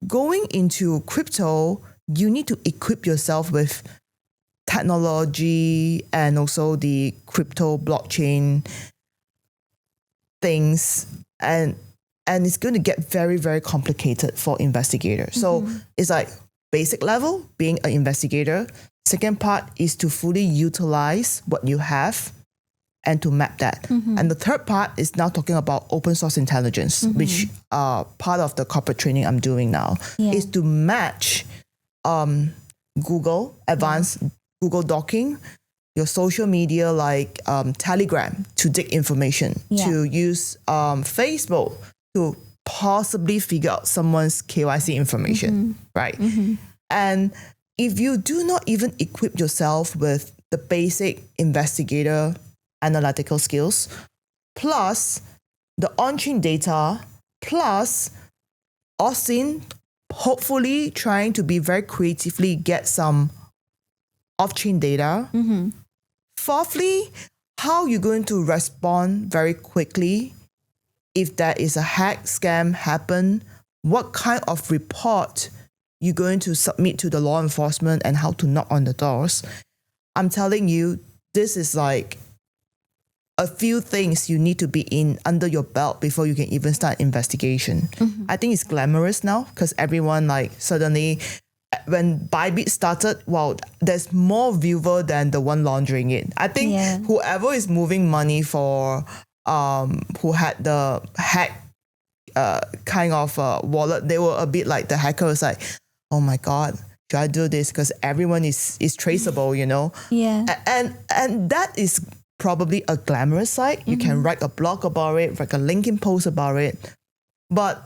going into crypto, you need to equip yourself with technology and also the crypto blockchain things, and it's going to get very, very complicated for investigators. So it's like basic level, being an investigator. Second part is to fully utilize what you have and to map that. And the third part is now talking about open source intelligence, which part of the corporate training I'm doing now, is to match Google, advanced Google Docking, your social media like Telegram to dig information, to use Facebook to possibly figure out someone's KYC information, right? And if you do not even equip yourself with the basic investigator analytical skills, plus the on-chain data, plus Austin hopefully trying to be very creatively get some off-chain data. Fourthly, how you're going to respond very quickly if there is a hack scam happen, what kind of report you're going to submit to the law enforcement and how to knock on the doors. I'm telling you, this is like a few things you need to be in under your belt before you can even start investigation. I think it's glamorous now because everyone like suddenly, when Bybit started, wow, there's more viewer than the one laundering it. I think whoever is moving money for, who had the hack kind of wallet, they were a bit like the hacker was like, oh my God, should I do this? Because everyone is traceable, you know? Yeah. And that is probably a glamorous side. You can write a blog about it, write a LinkedIn post about it. But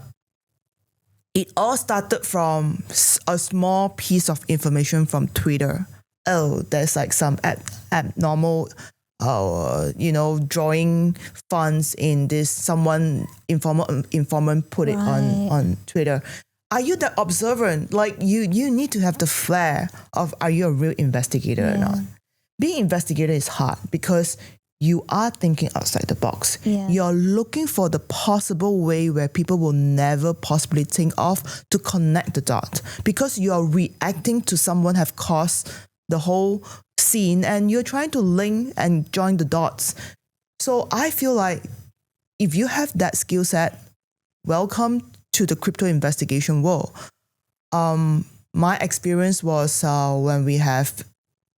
it all started from a small piece of information from Twitter. Oh, there's like some abnormal, drawing funds in this. Someone informant put it on Twitter. Are you that observant? Like you need to have the flair of, are you a real investigator or not? Being an investigator is hard because you are thinking outside the box. You're looking for the possible way where people will never possibly think of to connect the dots because you are reacting to someone have caused the whole scene and you're trying to link and join the dots. So I feel like if you have that skill set, welcome to the crypto investigation world. My experience was when we have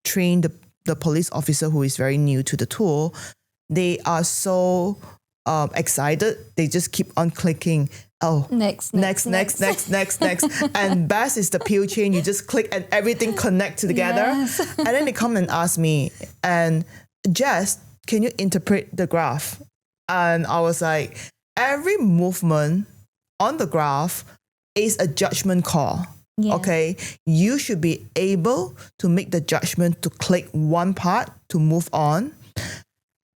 trained the police officer who is very new to the tool, they are so excited. They just keep on clicking. Oh, next. And best is the peel chain. You just click and everything connect together. And then they come and ask me, and Jess, can you interpret the graph? And I was like, every movement on the graph is a judgment call. Okay, you should be able to make the judgment to click one part to move on.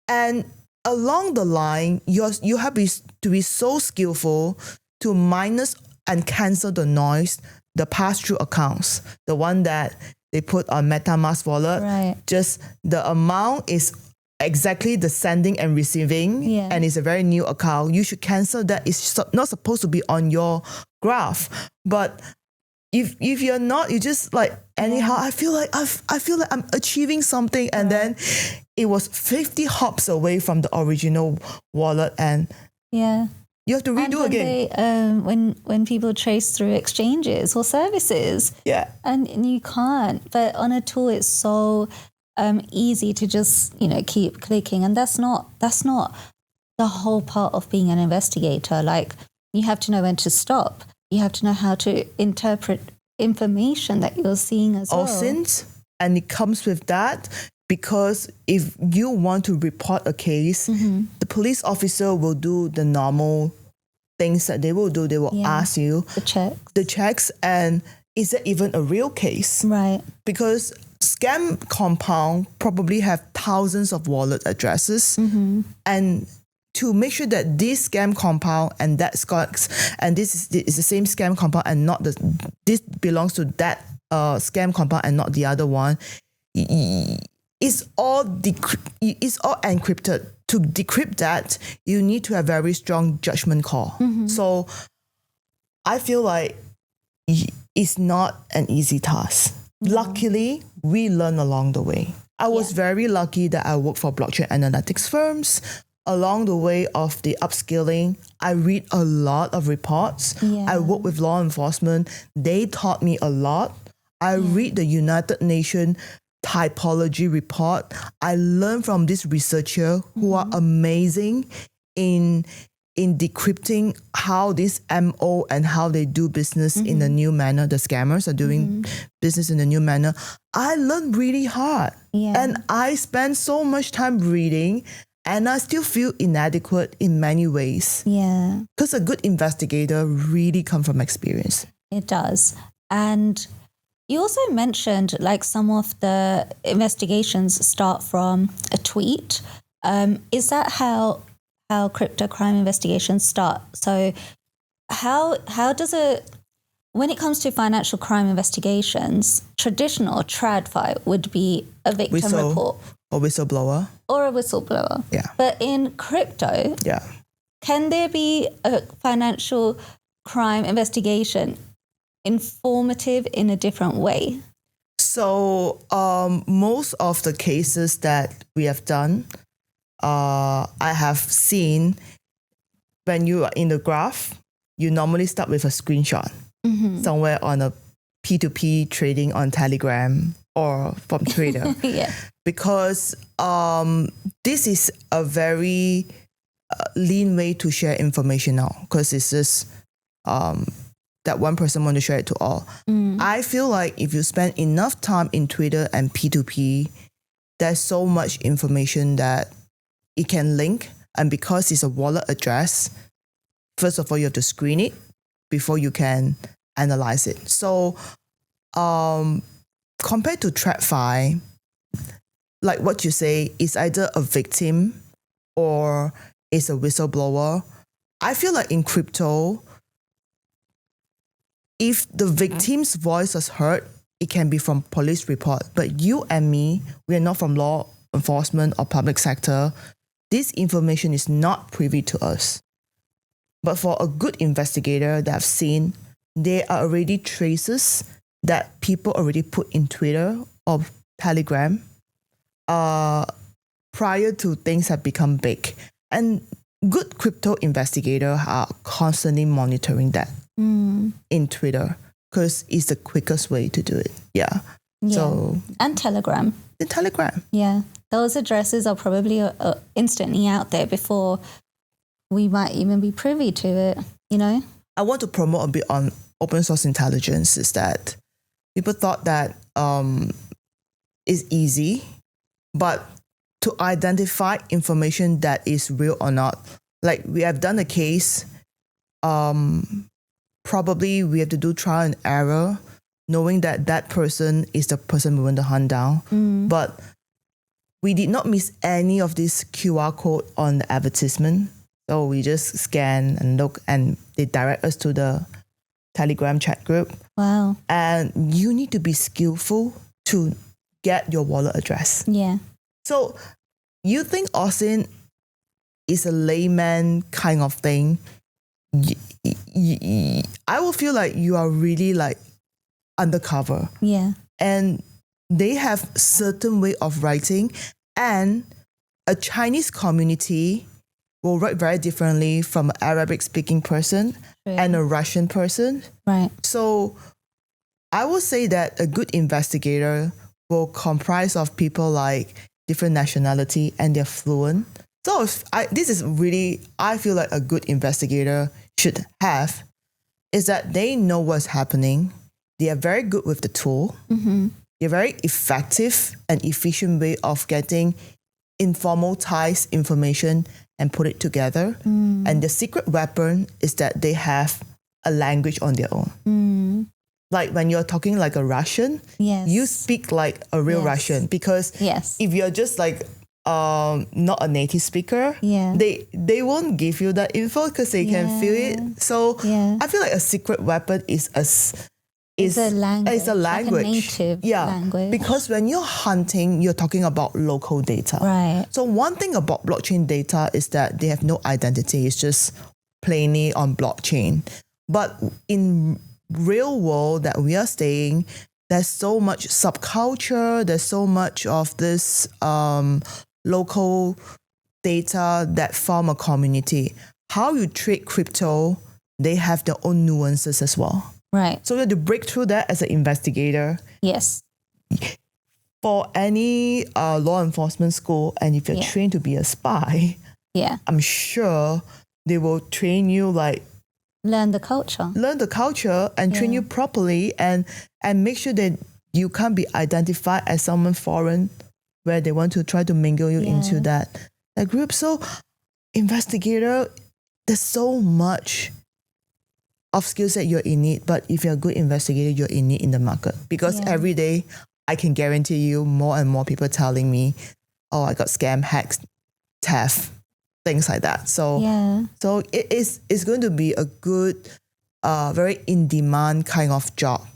And along the line, you have to be so skillful to minus and cancel the noise, the pass-through accounts, the one that they put on MetaMask wallet. Just the amount is exactly the sending and receiving, and it's a very new account. You should cancel that. It's not supposed to be on your graph. But if you're not, you just like anyhow. I feel like I'm achieving something, and then it was 50 hops away from the original wallet, and you have to redo again. When people trace through exchanges or services, and you can't. But on a tool, it's so easy to just keep clicking, and that's not the whole part of being an investigator. Like you have to know when to stop. You have to know how to interpret information that you're seeing as well. And it comes with that because if you want to report a case, the police officer will do the normal things that they will do. They will ask you the checks, and is it even a real case? Right. Because scam compound probably have thousands of wallet addresses, and to make sure that this scam compound and that and this is the same scam compound and not this belongs to that scam compound and not the other one, it's all encrypted. To decrypt that, you need to have very strong judgment call. So I feel like it's not an easy task. Luckily, we learn along the way. I was very lucky that I worked for blockchain analytics firms. Along the way of the upskilling, I read a lot of reports. I work with law enforcement. They taught me a lot. I read the United Nations typology report. I learned from this researcher who are amazing in decrypting how this MO and how they do business in a new manner. The scammers are doing business in a new manner. I learned really hard. And I spent so much time reading, and I still feel inadequate in many ways. Because a good investigator really comes from experience. It does. And you also mentioned like some of the investigations start from a tweet. Is that how crypto crime investigations start? So how does it, when it comes to financial crime investigations, traditional TradFi would be a victim report or whistleblower. Or a whistleblower. Yeah. But in crypto, can there be a financial crime investigation informative in a different way? So most of the cases that we have done, I have seen when you are in the graph, you normally start with a screenshot somewhere on a P2P trading on Telegram or from Twitter. Because this is a very lean way to share information now, because it's just that one person want to share it to all. I feel like if you spend enough time in Twitter and P2P, there's so much information that it can link. And because it's a wallet address, first of all, you have to screen it before you can analyze it. So compared to TradFi, like what you say, is either a victim or is a whistleblower. I feel like in crypto, if the victim's voice is heard, it can be from police report. But you and me, we are not from law enforcement or public sector. This information is not privy to us. But for a good investigator that I've seen, there are already traces that people already put in Twitter or Telegram prior to things have become big. And good crypto investigators are constantly monitoring that in Twitter, because it's the quickest way to do it. Yeah. So and Telegram. The Telegram. Yeah. Those addresses are probably instantly out there before we might even be privy to it, you know? I want to promote a bit on open source intelligence, is that people thought that it's easy, but to identify information that is real or not, like we have done a case, probably we have to do trial and error, knowing that that person is the person we want to hunt down. But we did not miss any of this QR code on the advertisement. So we just scan and look, and they direct us to the Telegram chat group. Wow. And you need to be skillful to get your wallet address. Yeah. So you think Austin is a layman kind of thing? I will feel like you are really like undercover. Yeah. And they have certain way of writing, and a Chinese community will write very differently from an Arabic speaking person and a Russian person. Right. So I would say that a good investigator will comprise of people like different nationality and they're fluent. So this is really, I feel like a good investigator should have, is that they know what's happening. They are very good with the tool. They're very effective and efficient way of getting informatized information and put it together. And the secret weapon is that they have a language on their own. Like when you're talking like a Russian, you speak like a real Russian, because if you're just like not a native speaker, they won't give you that info because they can feel it. So I feel like a secret weapon is a language. It's a language. Like a native language. Because when you're hunting, you're talking about local data. Right. So one thing about blockchain data is that they have no identity. It's just plainly on blockchain. But in real world that we are staying, there's so much subculture. There's so much of this local data that form a community. How you trade crypto, they have their own nuances as well. Right. So we have to break through that as an investigator. Yes. For any law enforcement school, and if you're trained to be a spy, I'm sure they will train you like learn the culture and train you properly, and make sure that you can't be identified as someone foreign where they want to try to mingle you into that group. So investigator, there's so much of skill set you're in it, but if you're a good investigator, you're in it in the market, because every day I can guarantee you more and more people telling me, oh, I got scam hacked theft, things like that. So so it's going to be a good, very in demand kind of job.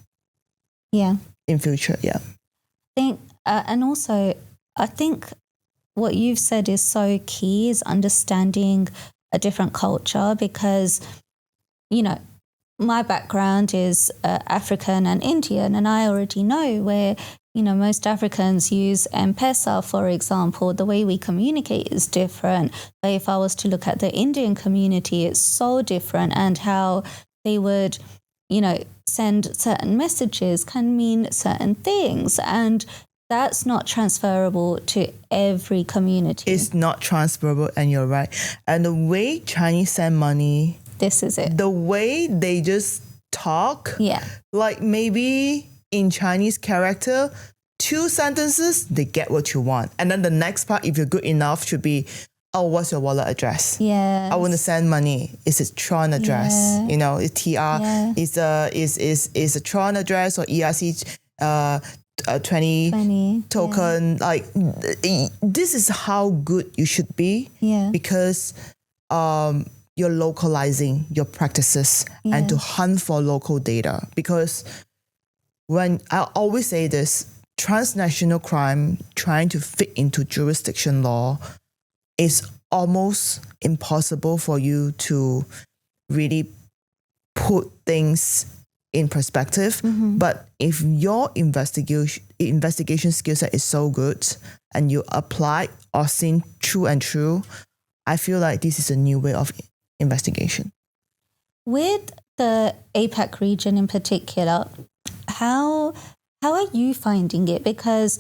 Yeah. In future, yeah. And also, I think what you've said is so key, is understanding a different culture, because, you know, my background is African and Indian, and I already know where, you know, most Africans use M-Pesa, for example. The way we communicate is different. But if I was to look at the Indian community, it's so different, and how they would, you know, send certain messages can mean certain things, and that's not transferable to every community. It's not transferable, and you're right. And the way Chinese send money, this is it. The way they just talk, like maybe in Chinese character, 2 sentences, they get what you want. And then the next part, if you're good enough, should be, oh, what's your wallet address? Yeah. I want to send money. It's a Tron address. You know, it's TR. Is a Tron address or ERC 20 token. Like, this is how good you should be. Because you're localizing your practices and to hunt for local data. Because when I always say this, transnational crime trying to fit into jurisdiction law is almost impossible for you to really put things in perspective. But if your investigation skill set is so good and you apply or seen true and true, I feel like this is a new way of investigation. With the APAC region in particular, how are you finding it? Because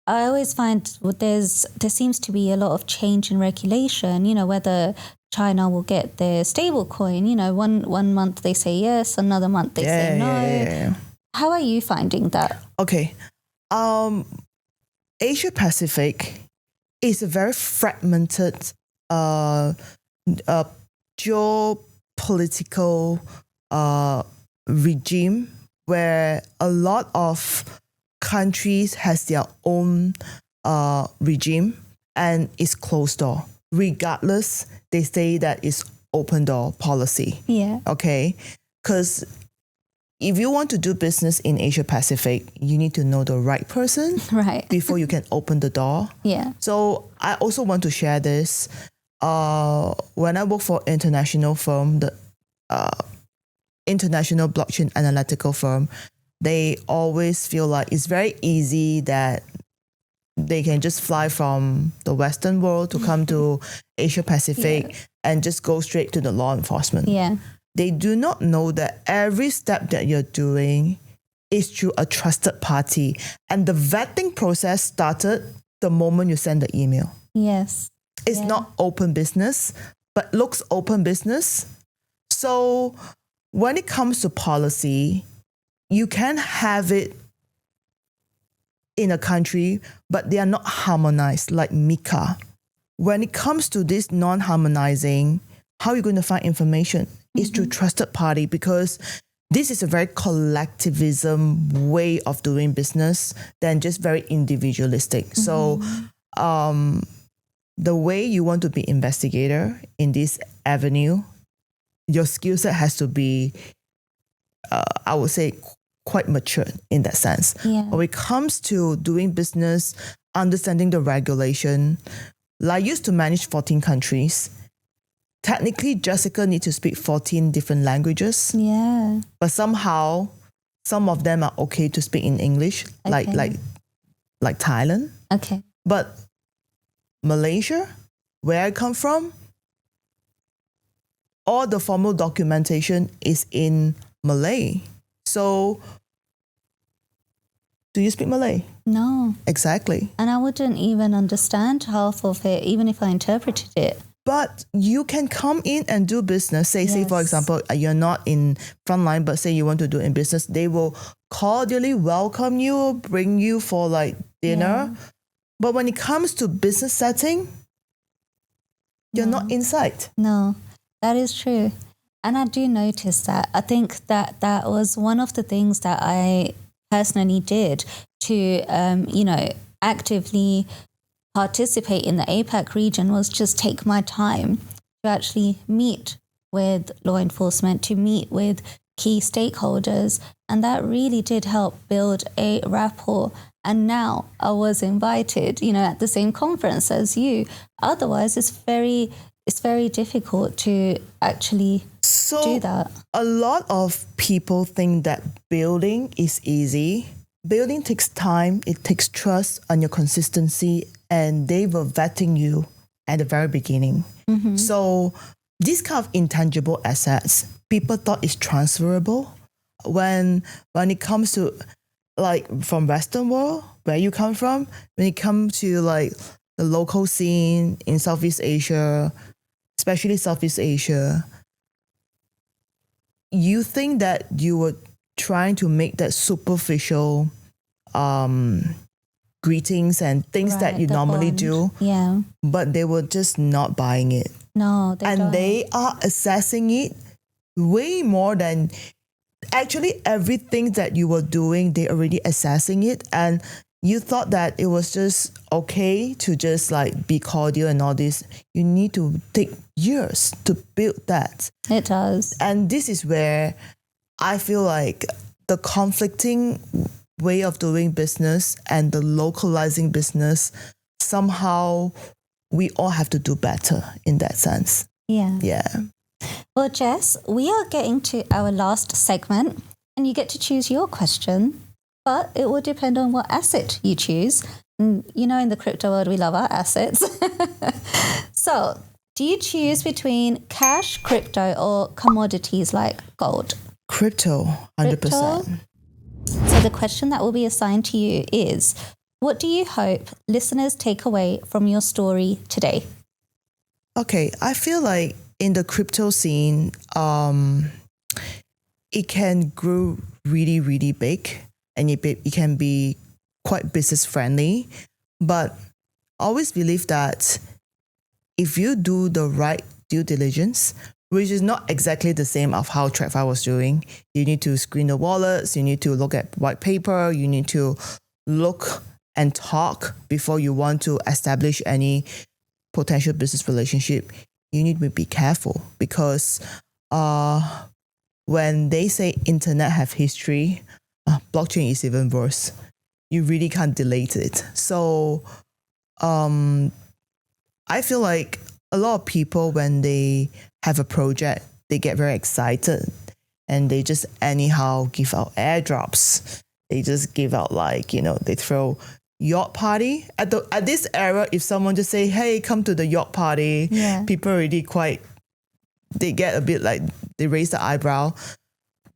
I always find there seems to be a lot of change in regulation, you know, whether China will get their stable coin, you know, one month they say yes, another month they say no. How are you finding that? Okay. Asia Pacific is a very fragmented geopolitical regime where a lot of countries has their own regime and it's closed door. Regardless, they say that it's open door policy. Okay? Because if you want to do business in Asia Pacific, you need to know the right person before you can open the door. So I also want to share this. When I work for international firm, the international blockchain analytical firm, they always feel like it's very easy that they can just fly from the Western world to come to Asia Pacific and just go straight to the law enforcement. They do not know that every step that you're doing is through a trusted party. And the vetting process started the moment you send the email. It's not open business, but looks open business. So when it comes to policy, you can have it in a country, but they are not harmonized like MiCA. When it comes to this non-harmonizing, how are you going to find information? It's through trusted party, because this is a very collectivism way of doing business than just very individualistic. So the way you want to be investigator in this avenue, your skill set has to be, I would say, quite mature in that sense. When it comes to doing business, understanding the regulation, like I used to manage 14 countries. Technically, Jessica needs to speak 14 different languages. But somehow, some of them are okay to speak in English, like Thailand. But Malaysia, where I come from, all the formal documentation is in Malay. So, do you speak Malay? No. Exactly. And I wouldn't even understand half of it, even if I interpreted it. But you can come in and do business. Say, for example, you're not in frontline, but say you want to do in business. They will cordially welcome you, bring you for like dinner. But when it comes to business setting, you're not inside. No, that is true. And I do notice that. I think that was one of the things that I personally did to, actively participate in the APAC region was just take my time to actually meet with law enforcement, to meet with key stakeholders. And that really did help build a rapport. And now I was invited, at the same conference as you. Otherwise, it's very difficult to actually do that. A lot of people think that building is easy. Building takes time, it takes trust and your consistency, and they were vetting you at the very beginning. Mm-hmm. So these kind of intangible assets, people thought is transferable. When it comes to like from Western world, where you come from, when it comes to like the local scene in Southeast Asia, especially Southeast Asia, you think that you were trying to make that superficial greetings and things that you normally bond. do. Yeah. But they were just not buying it. No, they are assessing it way more than actually everything that you were doing, they already assessing it. And you thought that it was just okay to just like be cordial and all this. You need to take years to build that. It does. And this is where I feel like the conflicting way of doing business and the localizing business, somehow we all have to do better in that sense. Yeah. Yeah. Well, Jess, we are getting to our last segment and you get to choose your question, but it will depend on what asset you choose. And in the crypto world, we love our assets. So do you choose between cash, crypto, or commodities like gold? Crypto, 100%. Crypto? So the question that will be assigned to you is, what do you hope listeners take away from your story today? Okay, I feel like in the crypto scene, it can grow really, really big and it can be quite business friendly. But I always believe that if you do the right due diligence, which is not exactly the same of how TradFi was doing, you need to screen the wallets, you need to look at white paper, you need to look and talk before you want to establish any potential business relationship. You need to be careful because when they say internet have history, blockchain is even worse. You really can't delete it. So I feel like a lot of people, when they have a project, they get very excited and they just anyhow give out airdrops. They just give out they throw yacht party. At this era, if someone just say, hey, come to the yacht party, people already they get a bit like, they raise the eyebrow.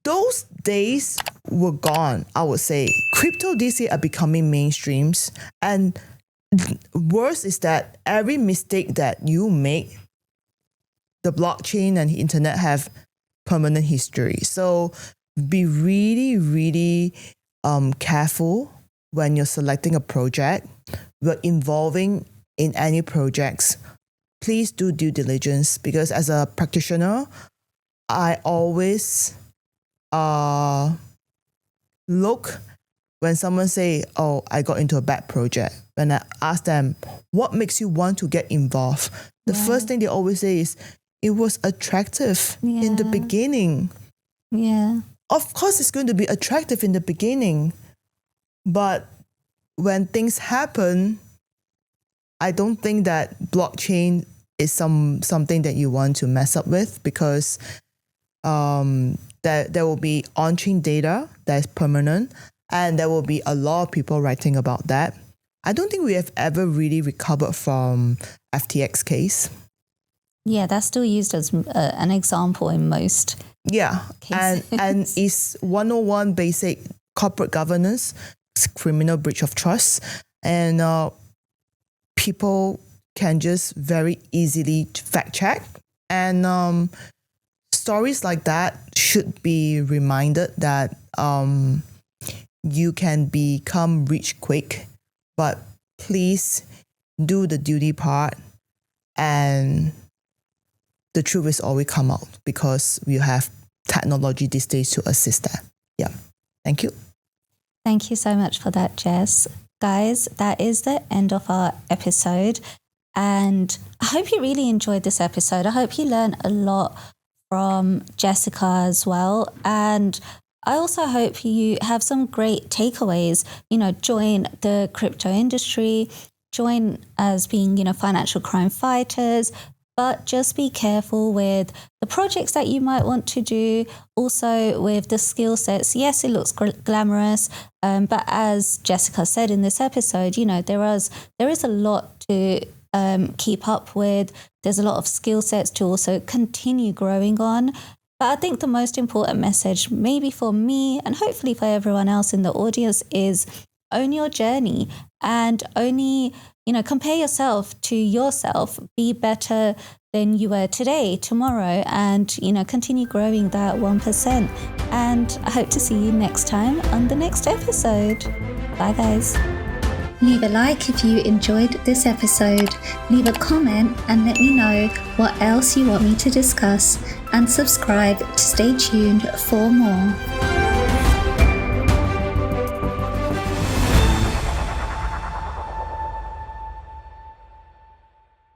Those days were gone, I would say. Crypto these days are becoming mainstreams. And worse is that every mistake that you make, the blockchain and the internet have permanent history. So be really, really careful when you're selecting a project, but involving in any projects. Please do due diligence, because as a practitioner, I always look when someone say, oh, I got into a bad project. When I ask them, what makes you want to get involved? The first thing they always say is, it was attractive in the beginning. Yeah. Of course, it's going to be attractive in the beginning. But when things happen, I don't think that blockchain is something that you want to mess up with, because there will be on-chain data that is permanent, and there will be a lot of people writing about that. I don't think we have ever really recovered from FTX case. Yeah, that's still used as an example in most cases. And it's 101 basic corporate governance, criminal breach of trust, and people can just very easily fact check. And stories like that should be reminded that you can become rich quick, but please do the duty part, and the truth is always come out, because we have technology these days to assist that. Yeah. Thank you. Thank you so much for that, Jess. guys, that is the end of our episode. And I hope you really enjoyed this episode. I hope you learned a lot from Jessica as well. And I also hope you have some great takeaways. Join the crypto industry, join as being, financial crime fighters, but just be careful with the projects that you might want to do. Also with the skill sets. Yes, it looks glamorous, but as Jessica said in this episode, there is a lot to keep up with. There's a lot of skill sets to also continue growing on. But I think the most important message, maybe for me and hopefully for everyone else in the audience, is own your journey and only, compare yourself to yourself. Be better than you were today, tomorrow, and, continue growing that 1%. And I hope to see you next time on the next episode. Bye, guys. Leave a like if you enjoyed this episode, leave a comment and let me know what else you want me to discuss, and subscribe to stay tuned for more.